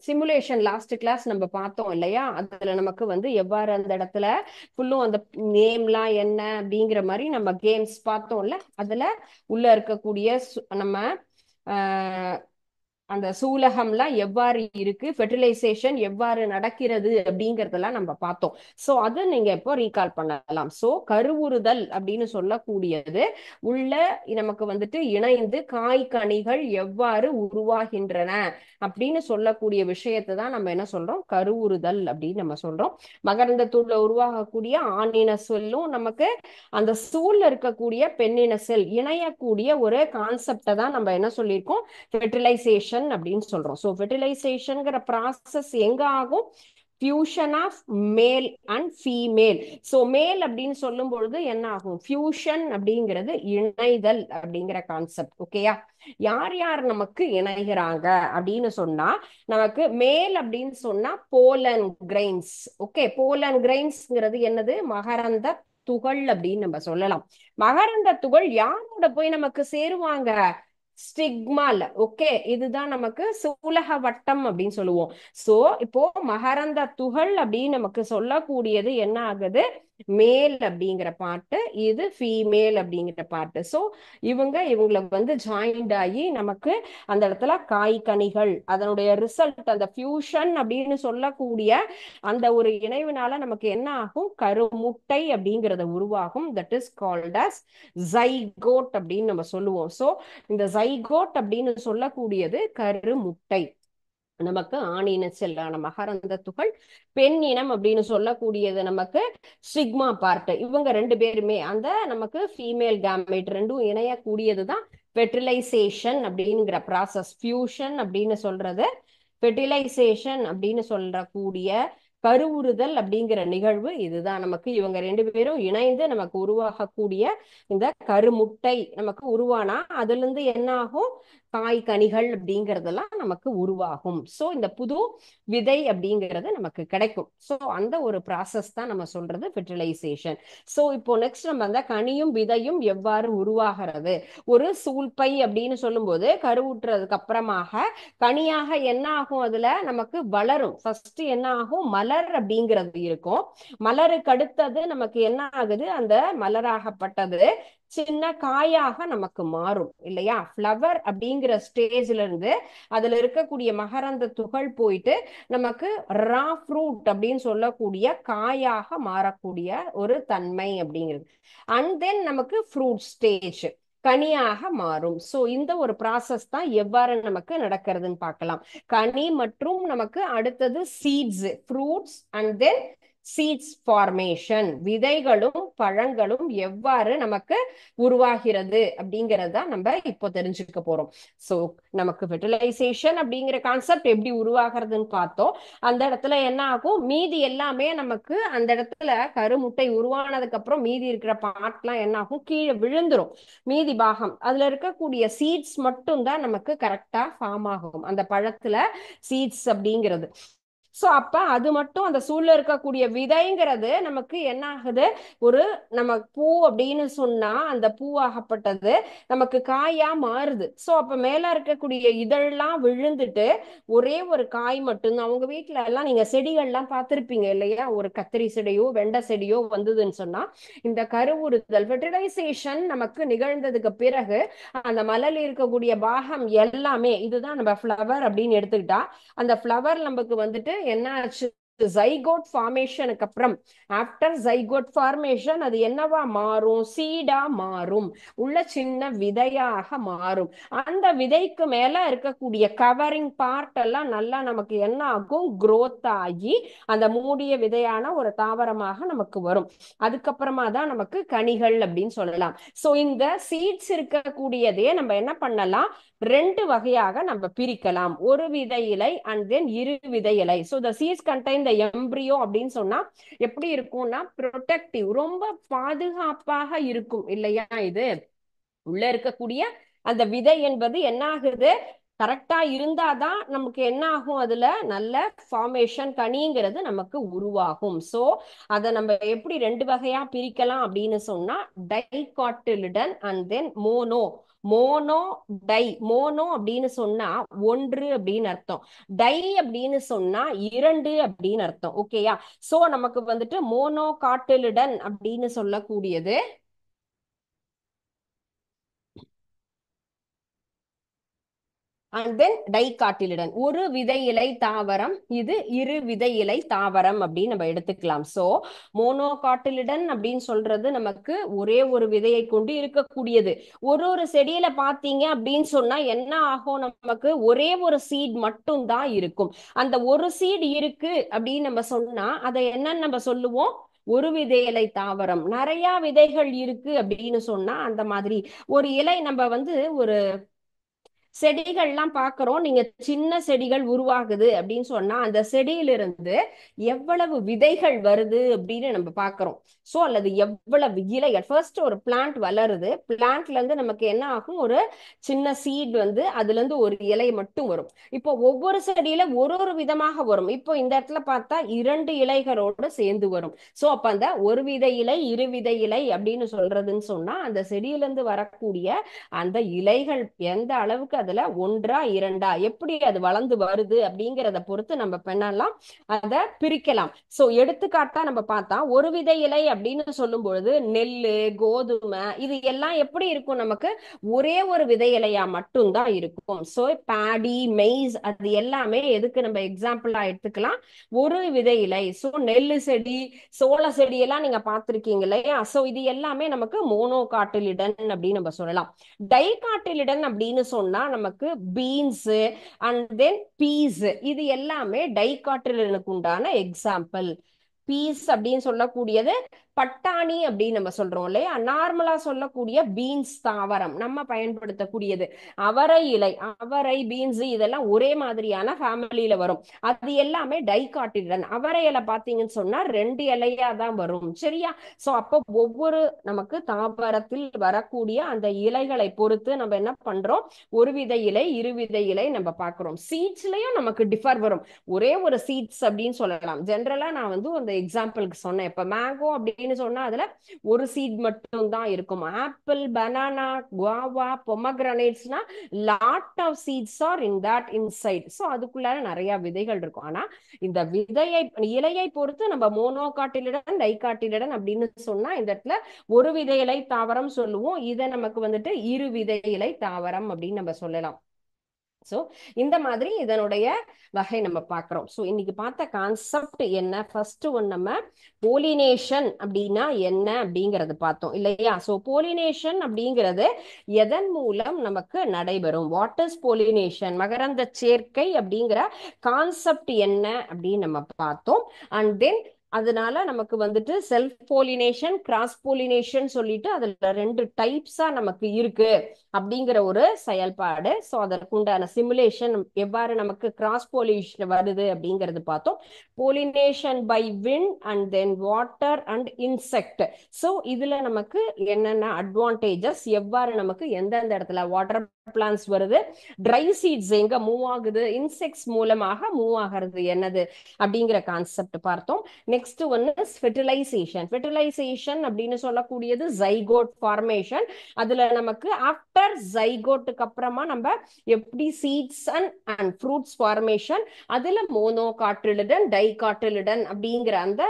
சிமுலேஷன் லாஸ்ட் கிளாஸ் நம்ம பார்த்தோம் இல்லையா, அதுல நமக்கு வந்து எவ்வாறு அந்த இடத்துல ஃபுல்லும் அந்த நேம்லாம் என்ன அப்படிங்கிற மாதிரி நம்ம கேம்ஸ் பார்த்தோம்ல, அதுல உள்ள இருக்கக்கூடிய நம்ம அந்த சூலகம்லாம் எவ்வாறு இருக்கு, ஃபெர்டிலைசேஷன் எவ்வாறு நடக்கிறது அப்படிங்கறதெல்லாம் நம்ம பார்த்தோம். சோ அது நீங்க இப்போ ரீகால் பண்ணலாம். சோ கருவுறுதல் அப்படின்னு சொல்லக்கூடியது உள்ள நமக்கு வந்துட்டு இணைந்து காய்கனிகள் எவ்வாறு உருவாகின்றன அப்படின்னு சொல்லக்கூடிய விஷயத்தை தான் நம்ம என்ன சொல்றோம், கருவுறுதல் அப்படின்னு நம்ம சொல்றோம். மகரந்தத்தூள்ல உருவாகக்கூடிய ஆணின செல்லும் நமக்கு அந்த சூழ்ல இருக்கக்கூடிய பெண்ணின செல் இணையக்கூடிய ஒரு கான்செப்டை தான் நம்ம என்ன சொல்லியிருக்கோம், ஃபெர்டிலைசேஷன் அப்படின்னு சொல்றோம். சோ ஃபெர்டிலைசேஷன்ங்கிற ப்ராசஸ் எங்க ஆகும், fusion of male and female. So male அப்படின்னு சொல்லும் பொழுது என்ன ஆகும், ஃபியூஷன் அப்படிங்கிறது இணைதல் அப்படிங்கிற கான்செப்ட். ஓகேயா? யார் யார் நமக்கு இணைகிறாங்க அப்படின்னு சொன்னா, நமக்கு மேல் அப்படின்னு சொன்னா போலன் கிரெயின்ஸ். ஓகே, போலன் கிரெயின்ஸ்ங்கிறது என்னது, மகரந்த துகள் அப்படின்னு நம்ம சொல்லலாம். மகரந்த துகள் யாரோட போய் நமக்கு சேருவாங்க, ஸ்டிக்மால. ஓகே, இதுதான் நமக்கு சூலக வட்டம் அப்படின்னு சொல்லுவோம். சோ இப்போ மகரந்த துகள் அப்படின்னு நமக்கு சொல்லக்கூடியது என்ன ஆகுது, மேல் அப்படிங்கிற பாட்டு, இது ஃபீமேல் அப்படிங்கிற பாட்டு. சோ இவங்களை வந்து ஜாயிண்ட் ஆகி நமக்கு அந்த இடத்துல காய்கனிகள், அதனுடைய ரிசல்ட் அந்த ஃபியூஷன் அப்படின்னு சொல்லக்கூடிய அந்த ஒரு இணைவினால நமக்கு என்ன ஆகும், கருமுட்டை அப்படிங்கறத உருவாகும். That is called as zygote அப்படின்னு நம்ம சொல்லுவோம். சோ இந்த ஜைகோட் அப்படின்னு சொல்லக்கூடியது கருமுட்டை. நமக்கு ஆணின செல்லான மகரந்த துகள், பெண் இனம் அப்படின்னு சொல்லக்கூடியது நமக்கு சிக்மா பார்ட். இவங்க ரெண்டு பேருமே அந்த நமக்கு ஃபீமேல் கேமெட் ரெண்டும் இணையக்கூடியதுதான் ஃபெர்டிலைசேஷன் அப்படிங்கிற ப்ராசஸ். ஃபியூஷன் அப்படின்னு சொல்றது, ஃபெர்டிலைசேஷன் அப்படின்னு சொல்றக்கூடிய கருவுறுதல் அப்படிங்கிற நிகழ்வு இதுதான். நமக்கு இவங்க ரெண்டு பேரும் இணைந்து நமக்கு உருவாகக்கூடிய இந்த கருமுட்டை நமக்கு உருவானா அதுல இருந்து என்ன ஆகும், காய்கனிகள் அப்படிங்கறதெல்லாம் நமக்கு உருவாகும். சோ இந்த புது விதை அப்படிங்கிறது நமக்கு கிடைக்கும். சோ அந்த ஒரு ப்ராசஸ் தான் நம்ம சொல்றது ஃபெர்டிலைசேஷன். சோ இப்போ நெக்ஸ்ட் நம்ம அந்த கனியும் விதையும் எவ்வாறு உருவாகிறது, ஒரு சூல்பை அப்படின்னு சொல்லும் போது கருவுற்றதுக்கு அப்புறமாக கனியாக என்ன ஆகும், அதுல நமக்கு வளரும். ஃபர்ஸ்ட் என்ன ஆகும், மலர் அப்படிங்கிறது இருக்கும். மலருக்கு அடுத்தது நமக்கு என்ன ஆகுது, அந்த மலராகப்பட்டது சின்ன காயாக நமக்கு மாறும் இல்லையா. ஃப்ளவர் அப்படிங்கிற ஸ்டேஜ்ல இருந்து அதுல இருக்கக்கூடிய மகரந்த துகள் போயிட்டு நமக்கு ரா ஃப்ரூட் அப்படின்னு சொல்லக்கூடிய காயாக மாறக்கூடிய ஒரு தன்மை அப்படிங்கிறது. அண்ட் தென் நமக்கு ஃப்ரூட் ஸ்டேஜ் கனியாக மாறும். சோ இந்த ஒரு ப்ராசஸ் தான் எவ்வாறு நமக்கு நடக்கிறதுன்னு பார்க்கலாம். கனி மற்றும் நமக்கு அடுத்தது seeds, fruits and then seeds formation, விதைகளும் பழங்களும் எவ்வாறு நமக்கு உருவாகிறது அப்படிங்கறத நம்ம இப்போ தெரிஞ்சுக்க போறோம். சோ நமக்கு ஃபெர்டிலைசேஷன் அப்படிங்கிற கான்செப்ட் எப்படி உருவாகிறதுன்னு பார்த்தோம். அந்த இடத்துல என்ன ஆகும், மீதி எல்லாமே நமக்கு அந்த இடத்துல கருமுட்டை உருவானதுக்கு அப்புறம் மீதி இருக்கிற பார்ட்லாம் என்ன ஆகும், கீழே விழுந்துரும். மீதி பாகம் அதுல இருக்கக்கூடிய சீட்ஸ் மட்டும் தான் நமக்கு கரெக்டா ஃபார்ம் ஆகும் அந்த பழத்துல, சீட்ஸ் அப்படிங்கிறது. சோ அப்ப அது மட்டும் அந்த சூழ்ல இருக்கக்கூடிய விதைங்கிறது நமக்கு என்ன ஆகுது, ஒரு நம்ம பூ அப்படின்னு சொன்னா அந்த பூவாகப்பட்டது நமக்கு காயா மாறுது. சோ அப்ப மேல இருக்கக்கூடிய இதழ்லாம் விழுந்துட்டு ஒரே ஒரு காய் மட்டும். அவங்க வீட்டுல எல்லாம் நீங்க செடிகள்லாம் பார்த்திருப்பீங்க இல்லையா, ஒரு கத்திரி செடியோ வெண்டை செடியோ வந்ததுன்னு சொன்னா இந்த கருவுறுதல் ஃபெர்டிலைசேஷன் நமக்கு நிகழ்ந்ததுக்கு பிறகு அந்த மலர்ல இருக்கக்கூடிய பாகம் எல்லாமே, இதுதான் நம்ம ஃப்ளவர் அப்படின்னு எடுத்துக்கிட்டா, அந்த ஃப்ளவர் நமக்கு வந்துட்டு என்ன ஆச்சு, ஜைகோட் ஃபார்மேஷனுக்கு அப்புறம் ஆஃப்டர் ஜைகோட் ஃபார்மேஷன் அது என்னவா மாறும்? சீடா மாறும், உள்ள சின்ன விதையாக மாறும். அந்த விதைக்கு மேல இருக்கக்கூடிய கவரிங் பார்ட் எல்லாம் நல்லா நமக்கு என்ன ஆகும்? growth ஆகி அந்த மூடிய விதையான ஒரு தாவரமாக நமக்கு வரும். அதுக்கப்புறமா தான் நமக்கு கனிகள் அப்படின்னு சொல்லலாம். சோ இந்த சீட்ஸ் இருக்கக்கூடியதே நம்ம என்ன பண்ணலாம்? ரெண்டு வகையாக நம்ம பிரிக்கலாம். ஒரு விதை இலை அண்ட் தென் இரு விதை இலை. So the seeds contain the embryo அப்படின்னு சொன்னா எப்படி இருக்கும்னா ப்ரொடெக்டிவ், ரொம்ப பாதுகாப்பாக இருக்கும் இல்லையா? இது உள்ள இருக்கக்கூடிய அந்த விதை என்பது என்ன ஆகுது? கரெக்டா இருந்தாதான் நமக்கு என்ன ஆகும்? அதுல நல்ல ஃபார்மேஷன் கனிங்கிறது நமக்கு உருவாகும். சோ அதை நம்ம எப்படி ரெண்டு வகையா பிரிக்கலாம் அப்படின்னு சொன்னா dicotyledon and then mono. Mono di. Mono அப்படின்னு சொன்னா ஒன்று அப்படின்னு அர்த்தம், டை அப்படின்னு சொன்னா இரண்டு அப்படின்னு அர்த்தம். ஓகேயா? சோ நமக்கு வந்துட்டு மோனோ காட்டிலிடன் அப்படின்னு சொல்லக்கூடியது அண்ட் தென் டைகாட்டிலிடன் ஒரு விதை இலை தாவரம், இது இரு விதை இலை தாவரம் அப்படின்னு நம்ம எடுத்துக்கலாம். சோ மோனோகாட்டிலிடன் அப்படின்னு சொல்றது நமக்கு ஒரே ஒரு விதையை கொண்டு இருக்கக்கூடியது. ஒரு ஒரு செடியில பாத்தீங்க அப்படின்னு சொன்னா என்ன ஆகும்? நமக்கு ஒரே ஒரு சீட் மட்டும் தான் இருக்கும். அந்த ஒரு சீட் இருக்கு அப்படின்னு நம்ம சொன்னா அதை என்னன்னு நம்ம சொல்லுவோம்? ஒரு விதை இலை தாவரம். நிறைய விதைகள் இருக்கு அப்படின்னு சொன்னா அந்த மாதிரி ஒரு இலை. நம்ம வந்து ஒரு செடிகள்லாம் பாக்குறோம், நீங்க சின்ன செடிகள் உருவாகுது அப்படின்னு சொன்னா அந்த செடியிலிருந்து எவ்வளவு விதைகள் வருது அப்படின்னு நம்ம பாக்குறோம். சோ அல்லது எவ்வளவு இலைகள். ஃபர்ஸ்ட் ஒரு பிளான்ட் வளருது, பிளான்ட்ல இருந்து நமக்கு என்ன ஆகும்? ஒரு சின்ன சீட் வந்து அதுல இருந்து ஒரு இலை மட்டும் வரும். இப்போ ஒவ்வொரு செடியில ஒரு ஒரு விதமாக வரும். இப்போ இந்த இடத்துல பார்த்தா இரண்டு இலைகளோடு சேர்ந்து வரும். சோ அப்ப அந்த ஒரு விதை இலை இரு விதை இலை அப்படின்னு சொல்றதுன்னு சொன்னா அந்த செடியிலிருந்து வரக்கூடிய அந்த இலைகள் எந்த அளவுக்கு அதுல ஒன்றா இரண்டா எப்படி அது வளர்ந்து வருது அப்படிங்கிறத பொறுத்து நம்ம பண்ணலாம், அதை பிரிக்கலாம். சோ எடுத்துக்காட்டா நம்ம பார்த்தா ஒரு விதை இலை அப்படின்னு சொல்லும் பொழுது நெல்லு, கோதுமை இது எல்லாம் எப்படி இருக்கும்? நமக்கு ஒரே ஒரு விதை இலையா மட்டும்தான் இருக்கும். சோ பேடி, மெய்ஸ் அது எல்லாமே எதுக்கு நம்ம எக்ஸாம்பிளா எடுத்துக்கலாம்? ஒரு விதை இலை. சோ நெல்லு செடி, சோள செடி எல்லாம் நீங்க பார்த்திருக்கீங்க இல்லையா? சோ இது எல்லாமே நமக்கு மோனோகாட்டிலிடன் அப்படின்னு நம்ம சொல்லலாம். டைகாட்டிலிடன் அப்படின்னு சொன்னா நமக்கு பீன்ஸ் அண்ட் தென் பீஸ் இது எல்லாமே டைகாட்டிலிடனுக்கு உண்டான எக்ஸாம்பிள். பீஸ் அப்படின்னு சொல்லக்கூடியது பட்டாணி அப்படின்னு நம்ம சொல்றோம் இல்லையா? நார்மலா சொல்லக்கூடிய பீன்ஸ் தாவரம் நம்ம பயன்படுத்தக்கூடியது. அவரை இலை, அவரை, பீன்ஸ் இதெல்லாம் ஒரே மாதிரியான ஃபேமிலியில வரும். அது எல்லாமே டைகாட்டிலிடன். அவரை இலை பாத்தீங்கன்னு சொன்னா ரெண்டு இலையா தான் வரும். சரியா? சோ அப்போ ஒவ்வொரு நமக்கு தாவரத்தில் வரக்கூடிய அந்த இலைகளை பொறுத்து நம்ம என்ன பண்றோம்? ஒரு விதை இலை இரு விதை இலை நம்ம பாக்குறோம். சீட்ஸ்லயும் நமக்கு டிஃபர் வரும். ஒரே ஒரு சீட்ஸ் அப்படின்னு சொல்லலாம். ஜென்ரலா நான் வந்து அந்த எக்ஸாம்பிளுக்கு சொன்னேன். இப்ப மேங்கோ அப்படின்னு சொன்னா அதுல ஒரு சீட் மட்டும் தான் இருக்கும். ஆப்பிள், பனானா, குவாவா, பொமக்ரனேட்ஸ்னா lot of seeds are in that inside. So அதுக்குள்ள நிறைய விதைகள் இருக்கும். ஆனா இந்த விதையை இலையை பொறுத்து நம்ம மோனோகாட்டிலிடன் டைகாட்டிலிடன் அப்படின்னு சொன்னா இந்த இடத்துல ஒரு விதை இலை தாவரம் சொல்லுவோம். இதை நமக்கு வந்துட்டு இரு விதை இலை தாவரம் அப்படின்னு நம்ம சொல்லலாம். சோ இந்த மாதிரி இதனுடைய வகை நம்ம பார்க்கிறோம். சோ இன்னைக்கு பார்த்த கான்செப்ட் என்ன? ஃபர்ஸ்ட் ஒன் நம்ம போலினேஷன் அப்படின்னா என்ன அப்படிங்கறது பார்த்தோம் இல்லையா? சோ போலினேஷன் அப்படிங்கிறது எதன் மூலம் நமக்கு நடைபெறும்? What is pollination? மகரந்த சேர்க்கை அப்படிங்கிற கான்செப்ட் என்ன அப்படின்னு நம்ம பார்த்தோம். அண்ட் தென் அதனால நமக்கு வந்துட்டு செல்ஃப் போலினேஷன், கிராஸ் போலினேஷன் சொல்லிட்டு அதுல ரெண்டு டைப்ஸா நமக்கு இருக்கு அப்படிங்கிற ஒரு செயல்பாடு. ஸோ அதற்குண்டான சிமுலேஷன் எவ்வாறு நமக்கு கிராஸ் போலினேஷன் வருது அப்படிங்கிறது பார்த்தோம். Pollination by wind and then water and insect. So இதுல நமக்கு என்னென்ன அட்வான்டேஜஸ், எவ்வாறு நமக்கு எந்தெந்த இடத்துல வாட்டர் பிளான்ஸ் வருது, ட்ரை சீட்ஸ் எங்க மூவ் ஆகுது, இன்செக்ட்ஸ் மூலமாக மூவ் ஆகிறது என்னது அப்படிங்கிற கான்செப்ட் பார்த்தோம். நெக்ஸ்ட் ஒன்னு ஃபெர்டிலைசேஷன். ஃபெர்டிலைசேஷன் அப்படின்னு சொல்லக்கூடியது ஜைகோட் ஃபார்மேஷன். அதுல நமக்கு ஆஃப்டர் ஜைகோட்டுக்கு அப்புறமா நம்ம எப்படி சீட்ஸ் அண்ட் ஃப்ரூட்ஸ் ஃபார்மேஷன், அதுல மோனோகாட்டிலிடன், டைகாட்டிலிடன் அப்படிங்கிற அந்த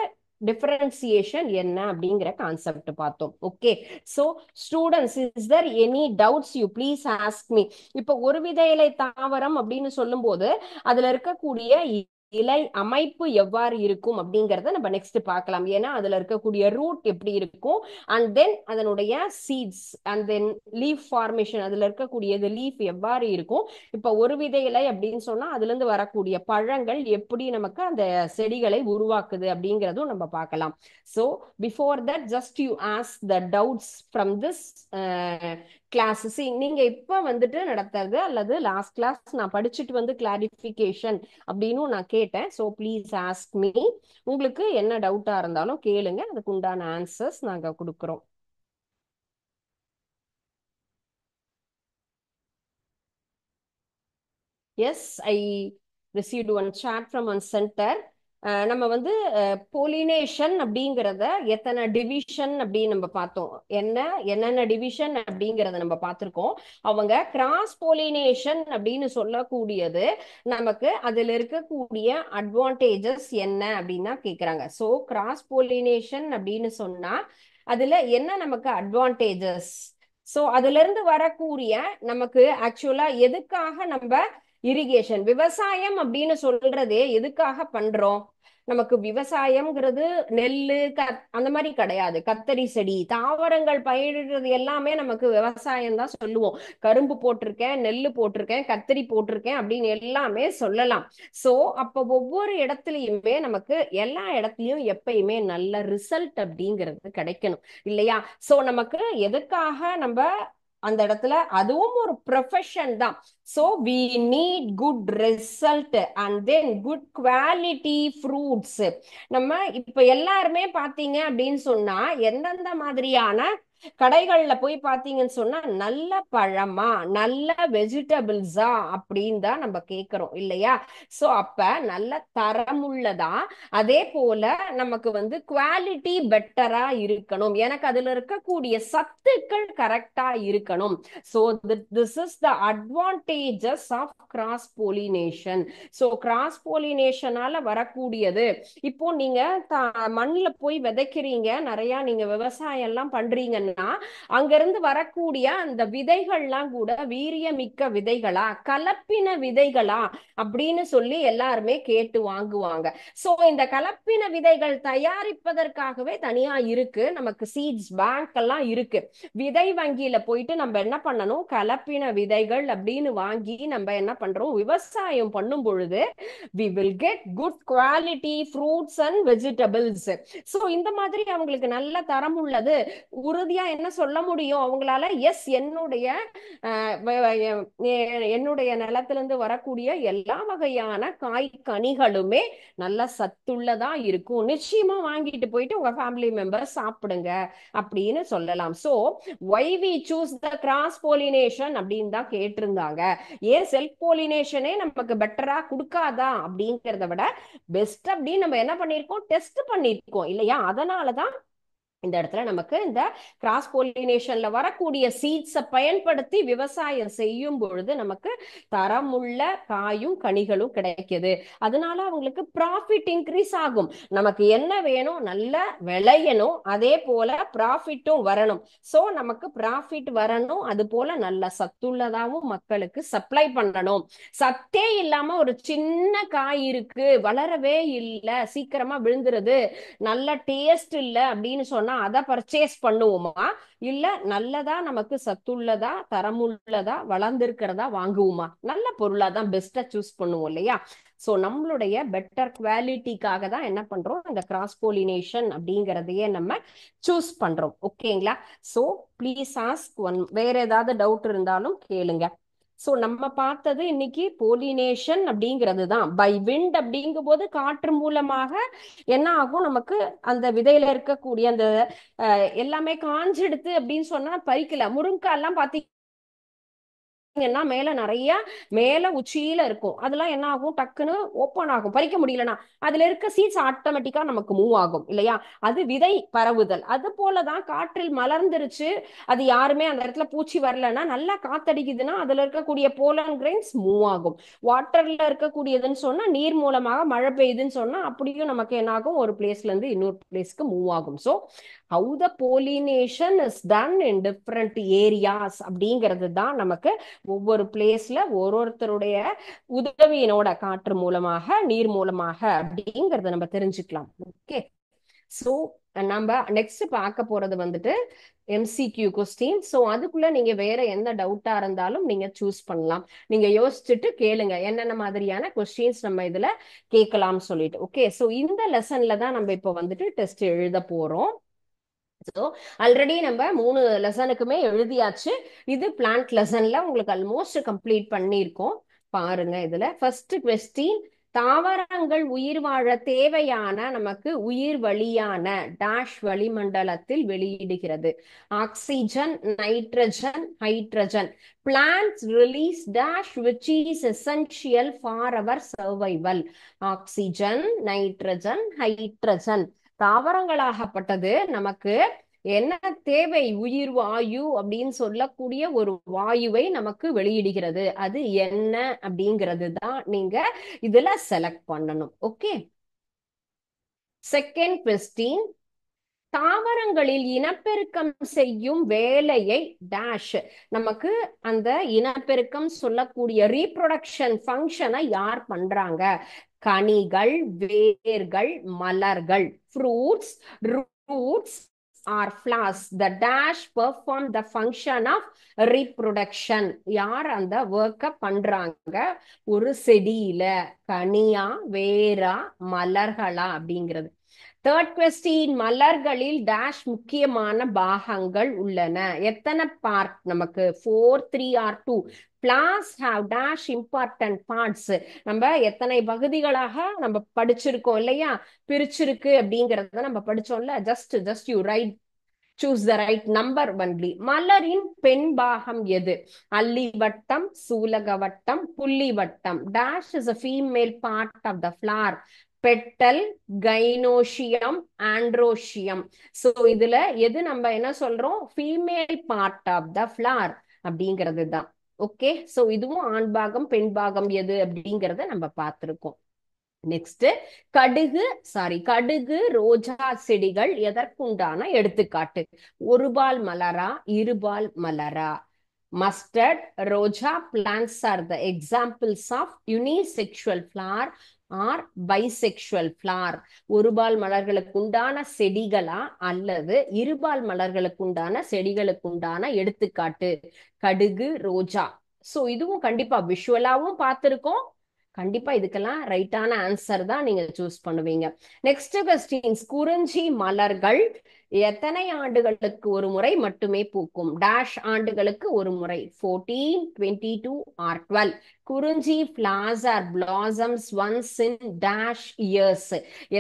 டிஃபரன்சியேஷன் என்ன அப்படிங்கிற கான்செப்ட் பார்த்தோம். Okay, so students, is there any doubts? You please ask me. இப்போ ஒரு வித இலை தாவரம் அப்படின்னு சொல்லும் போது அதுல இருக்கக்கூடிய இலை அமைப்பு எவ்வாறு இருக்கும் அப்படிங்கறத நம்ம நெக்ஸ்ட் பார்க்கலாம். ஏன்னா அதுல இருக்கக்கூடிய ரூட் எப்படி இருக்கும், அண்ட் தென் அதனுடைய seeds, and then leaf formation, அதுல இருக்கக்கூடியது லீஃப் எவ்வாறு இருக்கும். இப்ப ஒரு விதை இலை அப்படின்னு சொன்னா அதுல இருந்து வரக்கூடிய பழங்கள் எப்படி நமக்கு அந்த செடிகளை உருவாக்குது அப்படிங்கறதும் நம்ம பார்க்கலாம். So before that just you ask the doubts from this class. நீங்க இப்ப வந்துட்டு நடத்துறது அல்லது லாஸ்ட் கிளாஸ் நான் படிச்சுட்டு வந்து கிளாரிபிகேஷன் அப்படின்னு நான் கேட்டேன். So please ask me. உங்களுக்கு என்ன டவுட்டா இருந்தாலும் கேளுங்க, அதுக்கு உண்டான ஆன்சர்ஸ் நாங்க கொடுக்குறோம். Yes, I received one chat from one centre. நம்ம வந்து போலினேஷன் அப்படிங்கிறத எத்தனை டிவிஷன் அப்படின்னு நம்ம பார்த்தோம். என்னென்ன டிவிஷன் அப்படிங்கிறத நம்ம பார்த்துருக்கோம். அவங்க கிராஸ் போலினேஷன் அப்படின்னு சொல்லக்கூடியது நமக்கு அதில் இருக்கக்கூடிய அட்வான்டேஜஸ் என்ன அப்படின்னா கேட்குறாங்க. ஸோ கிராஸ் போலினேஷன் அப்படின்னு சொன்னா அதுல என்ன நமக்கு அட்வான்டேஜஸ், ஸோ அதுல இருந்து வரக்கூடிய நமக்கு ஆக்சுவலா எதுக்காக நம்ம இரிகேஷன் விவசாயம் அப்படின்னு சொல்றதே எதுக்காக பண்றோம். நமக்கு விவசாயம்ங்கிறது நெல்லு அந்த மாதிரி கிடையாது. கத்தரி செடி தாவரங்கள் பயிரிடுறது எல்லாமே நமக்கு விவசாயம் தான் சொல்லுவோம். கரும்பு போட்டிருக்கேன், நெல்லு போட்டிருக்கேன், கத்தரி போட்டிருக்கேன் அப்படின்னு எல்லாமே சொல்லலாம். சோ அப்ப ஒவ்வொரு இடத்துலயுமே நமக்கு எல்லா இடத்துலயும் எப்பயுமே நல்ல ரிசல்ட் அப்படிங்கிறது கிடைக்கணும் இல்லையா. சோ நமக்கு எதுக்காக நம்ம அந்த இடத்துல அதுவும் ஒரு ப்ரொஃபஷன் தான். So we need good result and then good quality fruits. நம்ம இப்ப எல்லாருமே பாத்தீங்க அப்படின்னு சொன்னா எந்தெந்த மாதிரியான கடைகள்ல போய் பாத்தீங்கன்னு சொன்னா நல்ல பழமா நல்ல வெஜிடபிள்ஸா அப்படின்னு தான் நம்ம கேட்கிறோம் இல்லையா. சோ அப்ப நல்ல தரமுள்ளதா, அதே போல நமக்கு வந்து குவாலிட்டி பெட்டரா இருக்கணும், எனக்கு அதுல இருக்கக்கூடிய சத்துக்கள் கரெக்டா இருக்கணும். So this is the advantages of cross pollination. So cross போலினேஷனால வரக்கூடியது, இப்போ நீங்க மண்ணில் போய் விதைக்கிறீங்க, நிறைய நீங்க விவசாயம் எல்லாம் பண்றீங்கன்னா அங்க இருந்து வரக்கூடிய அந்த விதைகள்லாம் கூட வீரியமிக்க விதைகளா கலப்பின விதைகளா அப்படின்னு சொல்லி எல்லாருமே கேட்டு வாங்குவாங்க. சோ இந்த கலப்பின விதைகள் தயாரிப்பதற்காகவே தனியா இருக்கு, நமக்கு சீட்ஸ் பேங்க் எல்லாம் இருக்கு. விதை வங்கியில போயிட்டு நம்ம என்ன பண்ணணும், கலப்பின விதைகள் அப்படின்னு வாங்கி நம்ம என்ன பண்றோம், விவசாயம் பண்ணும் பொழுது we will get good quality fruits and vegetables. So இந்த மாதிரி அவங்களுக்கு நல்ல தரம் உள்ளது உறுதியா என்ன சொல்ல முடியும் அவங்களால, எஸ் என்னுடைய நிலத்திலிருந்து வரக்கூடிய எல்லா வகையான காய் கனிகளுமே நல்ல சத்துள்ளதா இருக்கும், நிச்சயமா வாங்கிட்டு போயிட்டு உங்க ஃபேமிலி மெம்பர்ஸ் சாப்பிடுங்க அப்படின்னு சொல்லலாம். So why we choose the cross pollination அப்படின்னு தான் கேட்டிருந்தாங்க. ஏன் செல்ஃப் போலினேஷனே நமக்கு பெட்டரா கொடுக்காதா அப்படிங்கிறத விட பெஸ்ட் அப்படின்னு நம்ம என்ன பண்ணிருக்கோம், டெஸ்ட் பண்ணிருக்கோம் இல்லையா. அதனாலதான் இந்த இடத்துல நமக்கு இந்த கிராஸ் போலினேஷன்ல வரக்கூடிய சீட்ஸை பயன்படுத்தி விவசாயம் செய்யும் பொழுது நமக்கு தரமுள்ள காயும் கனிகளும் கிடைக்குது. அதனால அவங்களுக்கு ப்ராஃபிட் இன்க்ரீஸ் ஆகும். நமக்கு என்ன வேணும், நல்ல விளையணும், அதே போல ப்ராஃபிட்டும் வரணும். சோ நமக்கு ப்ராஃபிட் வரணும், அது போல நல்ல சத்துள்ளதாகவும் மக்களுக்கு சப்ளை பண்ணணும். சத்தே இல்லாம ஒரு சின்ன காய் இருக்கு, வளரவே இல்லை, சீக்கிரமா விழுந்துருது, நல்ல டேஸ்ட் இல்லை அப்படின்னு சொன்னா அதை பர்ச்சேஸ் பண்ணுவோமா, இல்ல நல்லதா நமக்கு சத்துள்ளதா தரமுள்ளதா வளர்ந்திருக்கிறதா வாங்குவோமா, நல்ல பொருளா தான் பெஸ்டா சூஸ் பண்ணுவோம் இல்லையா. சோ நம்மளுடைய பெட்டர் குவாலிட்டிக்காக தான் என்ன பண்றோம், இந்த கிராஸ் போலினேஷன் அப்படிங்கறதையே நம்ம சூஸ் பண்றோம். ஓகேங்களா. சோ ப்ளீஸ் ஆஸ்க் ஒன், வேற ஏதாவது டவுட் இருந்தாலும் கேளுங்க. சோ நம்ம பார்த்தது இன்னைக்கு போலினேஷன் அப்படிங்கிறது தான். பை விண்ட் அப்படிங்கும் போது காற்று மூலமாக என்ன ஆகும், நமக்கு அந்த விதையில இருக்கக்கூடிய அந்த எல்லாமே காஞ்செடுத்து அப்படின்னு சொன்னா பறிக்கல. முருங்கைக்காய் எல்லாம் பாத்தீங்கன்னா மேல நிறைய மேல உச்சியில இருக்கும், அதெல்லாம் என்ன ஆகும், டக்குன்னு ஓப்பன் ஆகும், பறிக்க முடியலன்னா அதுல இருக்க சீட்ஸ் ஆட்டோமேட்டிக்கா நமக்கு மூவ் ஆகும் இல்லையா. அது விதை பரவுதல். அது போலதான் காற்றில் மலர்ந்துருச்சு, அது யாருமே அந்த இடத்துல பூச்சி வரலன்னா நல்லா காத்தடிக்குதுன்னா அதுல இருக்கக்கூடிய போலன் கிரெயின்ஸ் மூவ் ஆகும். வாட்டர்ல இருக்கக்கூடியதுன்னு சொன்னா நீர் மூலமாக மழை பெய்யுதுன்னு சொன்னா அப்படியும் நமக்கு என்ன ஆகும், ஒரு பிளேஸ்ல இருந்து இன்னொரு பிளேஸ்க்கு மூவ் ஆகும். So how the pollination is done in different areas அப்படிங்கிறது தான் நமக்கு ஒவ்வொரு பிளேஸ்ல ஒருத்தருடைய உதவியினோட காற்று மூலமாக நீர் மூலமாக அப்படிங்கறத நம்ம தெரிஞ்சுக்கலாம். ஓகே, சோ நம்ம நெக்ஸ்ட் பார்க்க போறது வந்துட்டு எம்சிக்யூ கொஸ்டின். ஸோ அதுக்குள்ள நீங்க வேற எந்த டவுட்டா இருந்தாலும் நீங்க சூஸ் பண்ணலாம். நீங்க யோசிச்சுட்டு கேளுங்க என்னென்ன மாதிரியான கொஸ்டின்ஸ் நம்ம இதுல கேட்கலாம்னு சொல்லிட்டு. ஓகே, ஸோ இந்த லெசன்ல தான் நம்ம இப்போ வந்துட்டு டெஸ்ட் எழுத போறோம். ஸோ ஆல்ரெடி நம்ம 3 லெசனுக்குமே எழுதியாச்சு. இது பிளான்ட் லெசன்ல உங்களுக்கு ஆல்மோஸ்ட் கம்ப்ளீட் பண்ணியிருக்கோம். பாருங்க, இதுல ஃபர்ஸ்ட் கொஸ்டின், தாவரங்கள் உயிர் வாழ தேவையான நமக்கு உயிர் வளியான டாஷ் வளிமண்டலத்தில் வெளியிடுகிறது. Oxygen, nitrogen, hydrogen. Plants release dash which is essential for our survival. Oxygen, nitrogen, hydrogen. தாவரங்களாகப்பட்டது நமக்கு என்ன தேவை? உயிர் வாயு அப்படின்னு சொல்லக்கூடிய ஒரு வாயுவை நமக்கு வெளியிடுகிறது. அது என்ன அப்படிங்கிறது தான் நீங்க இதுல செலக்ட் பண்ணணும். ஓகே, செகண்ட் கொஸ்டின், தாவரங்களில் இனப்பெருக்கம் செய்யும் வேலையை டாஷ். நமக்கு அந்த இனப்பெருக்கம் சொல்லக்கூடிய ரீப்ரொடக்ஷன் ஃபங்க்ஷனை யார் பண்றாங்க? கனிகள், வேர்கள், மலர்கள். Fruits, roots or flowers. The dash perform the function of reproduction. யார் அந்த ஒர்க்கை பண்றாங்க ஒரு செடியில? கனியா, வேரா, மலர்களா அப்படிங்கிறது. தேர்ட் கொஸ்டின், மலர்களில் டாஷ் முக்கியமான பாகங்கள் உள்ளன. எத்தனை பார்ட் நமக்கு? 4, 3 or 2. Plants have dash important parts. நம்ம எத்தனை பகுதிகளாக நம்ம படிச்சிருக்கோம் இல்லையா, பிரிச்சிருக்கு அப்படிங்கறத நம்ம படிச்சோம்ல. Just you write, choose the right number only. மலரின் பெண் பாகம் எது? அல்லிவட்டம், சூலகவட்டம், புள்ளிவட்டம். Dash is a female part of the flower. Petal, gynoecium, androecium. So இதுல எது நம்ம என்ன சொல்றோம்? Female part of the flower அப்படிங்கிறது தான். ஓகே, சோ இதுவும் ஆண் பாகம் பெண் பாகம் எது அப்படிங்கறத நம்ம பார்த்திருக்கோம். நெக்ஸ்ட், கடுகு ரோஜா செடிகள் எதற்குண்டான எடுத்துக்காட்டு? ஒருபால் மலரா, இருபால் மலரா? மஸ்டர்ட், ரோஜா plants are the examples of unisexual flower or bisexual flower. ஒருபால் மலர்களுக்கு உண்டான செடிகளா அல்லது இருபால் மலர்களுக்கு உண்டான செடிகளுக்கு உண்டான எடுத்துக்காட்டு? கடுகு, ரோஜா. சோ இதுவும் கண்டிப்பா விஷுவலாவும் பார்த்திருக்கோம். கண்டிப்பா இதுக்கெல்லாம் ரைட்டான ஆன்சர் தான் நீங்க சூஸ் பண்ணுவீங்க. நெக்ஸ்ட் கொஸ்டின்ஸ், குறிஞ்சி மலர்கள் எத்தனை ஆண்டுகளுக்கு ஒரு முறை மட்டுமே பூக்கும்? டாஷ் ஆண்டுகளுக்கு ஒரு முறை. 14, 22 or 12. குறிஞ்சி flowers or blossoms once in dash years.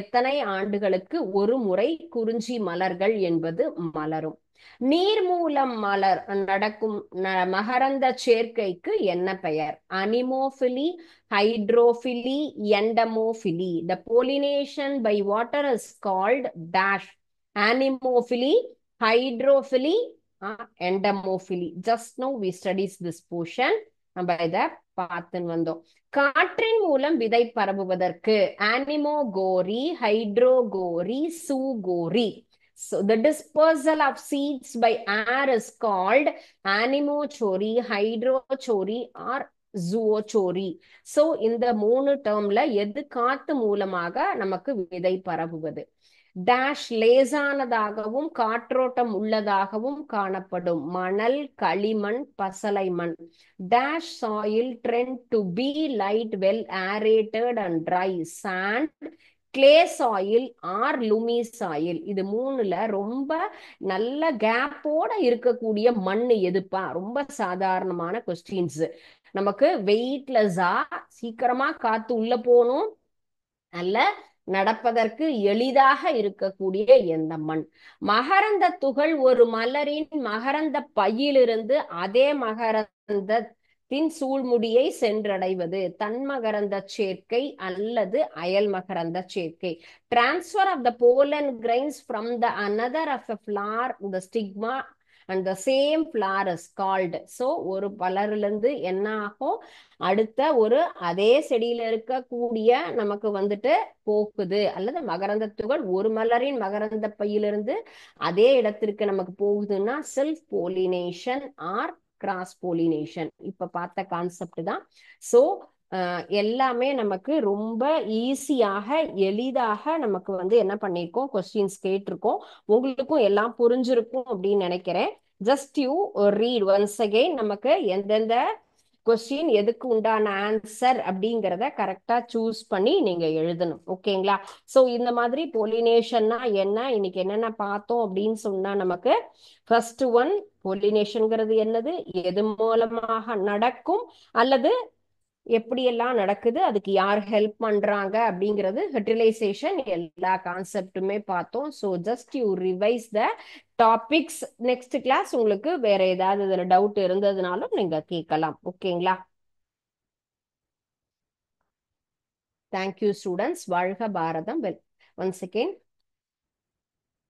எத்தனை ஆண்டுகளுக்கு ஒரு முறை குறிஞ்சி மலர்கள் என்பது மலரும்? நீர் மூலம் மலர் நடக்கும் மகரந்த சேர்க்கைக்கு என்ன பெயர்? அனிமோபிலி, ஹைட்ரோபிலி, எண்டமோபிலி. The pollination by water is called dash. Anemophily, hydrophily, endomophily. Just now we studied this portion. நம்ம இத பார்த்துன்னு வந்தோம். காற்றின் மூலம் விதை பரவுவதற்கு ஆனிமோகோரி, ஹைட்ரோகோரி, சூகோரி. So the dispersal of seeds by air is called anemochory, hydrochory or zoochory. So இந்த 3 டேர்ம்ல எது காத்து மூலமாக நமக்கு விதை பரவுவது? டாஷ் லேசானதாகவும் காற்றோட்டம் உள்ளதாகவும் காணப்படும். மணல், களிமண், பசலை மண். Dash soil tend to be light, well aerated and dry. Sand, clay soil or loamy soil. இது 3ல ரொம்ப நல்ல கேப்போட இருக்கக்கூடிய மண் எதுப்பா? ரொம்ப சாதாரணமான கொஸ்டின்ஸ். நமக்கு வெயிட்லெஸ்ஸா சீக்கிரமா காத்து உள்ள போகணும், நல்ல நடப்பதற்கு எளிதாக இருக்கக்கூடிய எந்த மண்? மகரந்த துகள் ஒரு மலரின் மகரந்த பையிலிருந்து அதே மகரந்தத்தின் சூழ்முடியை சென்றடைவது. தன்மகரந்த சேர்க்கை அல்லது அயல் மகரந்த சேர்க்கை. Transfer of the pollen grains from the another of a flower, the stigma and the same flower is called. So ஒரு மலர்லேருந்து என்ன ஆகும், அடுத்த ஒரு அதே செடியில இருக்கக்கூடிய நமக்கு வந்துட்டு போகுது, அல்லது மகரந்த துகள் ஒரு மலரின் மகரந்த பையிலிருந்து அதே இடத்திற்கு நமக்கு போகுதுன்னா self pollination R cross pollination. இப்ப பார்த்த கான்செப்ட் தான். ஸோ எல்லாமே நமக்கு ரொம்ப ஈஸியாக எளிதாக நமக்கு வந்து என்ன பண்ணியிருக்கோம், கொஸ்டின்ஸ் கேட்டிருக்கோம். உங்களுக்கும் எல்லாம் புரிஞ்சிருக்கும் அப்படின்னு நினைக்கிறேன். Just you read once again. நமக்கு எந்தெந்த கொஸ்டின் எதுக்கு உண்டான ஆன்சர் அப்படிங்கிறத கரெக்டா சூஸ் பண்ணி நீங்க எழுதணும். ஓகேங்களா? ஸோ இந்த மாதிரி பொலினேஷன்னா என்ன, இன்னைக்கு என்னென்ன பார்த்தோம் அப்படின்னு சொன்னா நமக்கு ஃபர்ஸ்ட் ஒன், பொலினேஷன்ங்கிறது என்னது, எது மூலமாக நடக்கும் அல்லது எப்படியெல்லாம் நடக்குது, அதுக்கு யார் ஹெல்ப் பண்றாங்க அப்படிங்கிறது, ஃபெர்டிலைசேஷன், எல்லா கான்செப்டுமே பார்த்தோம். So just you revise the topics. Next class உங்களுக்கு வேற ஏதாவது இதுல டவுட் இருந்ததுனாலும் நீங்க கேட்கலாம். ஓகேங்களா? Thank you students. வாழ்க பாரதம். Once again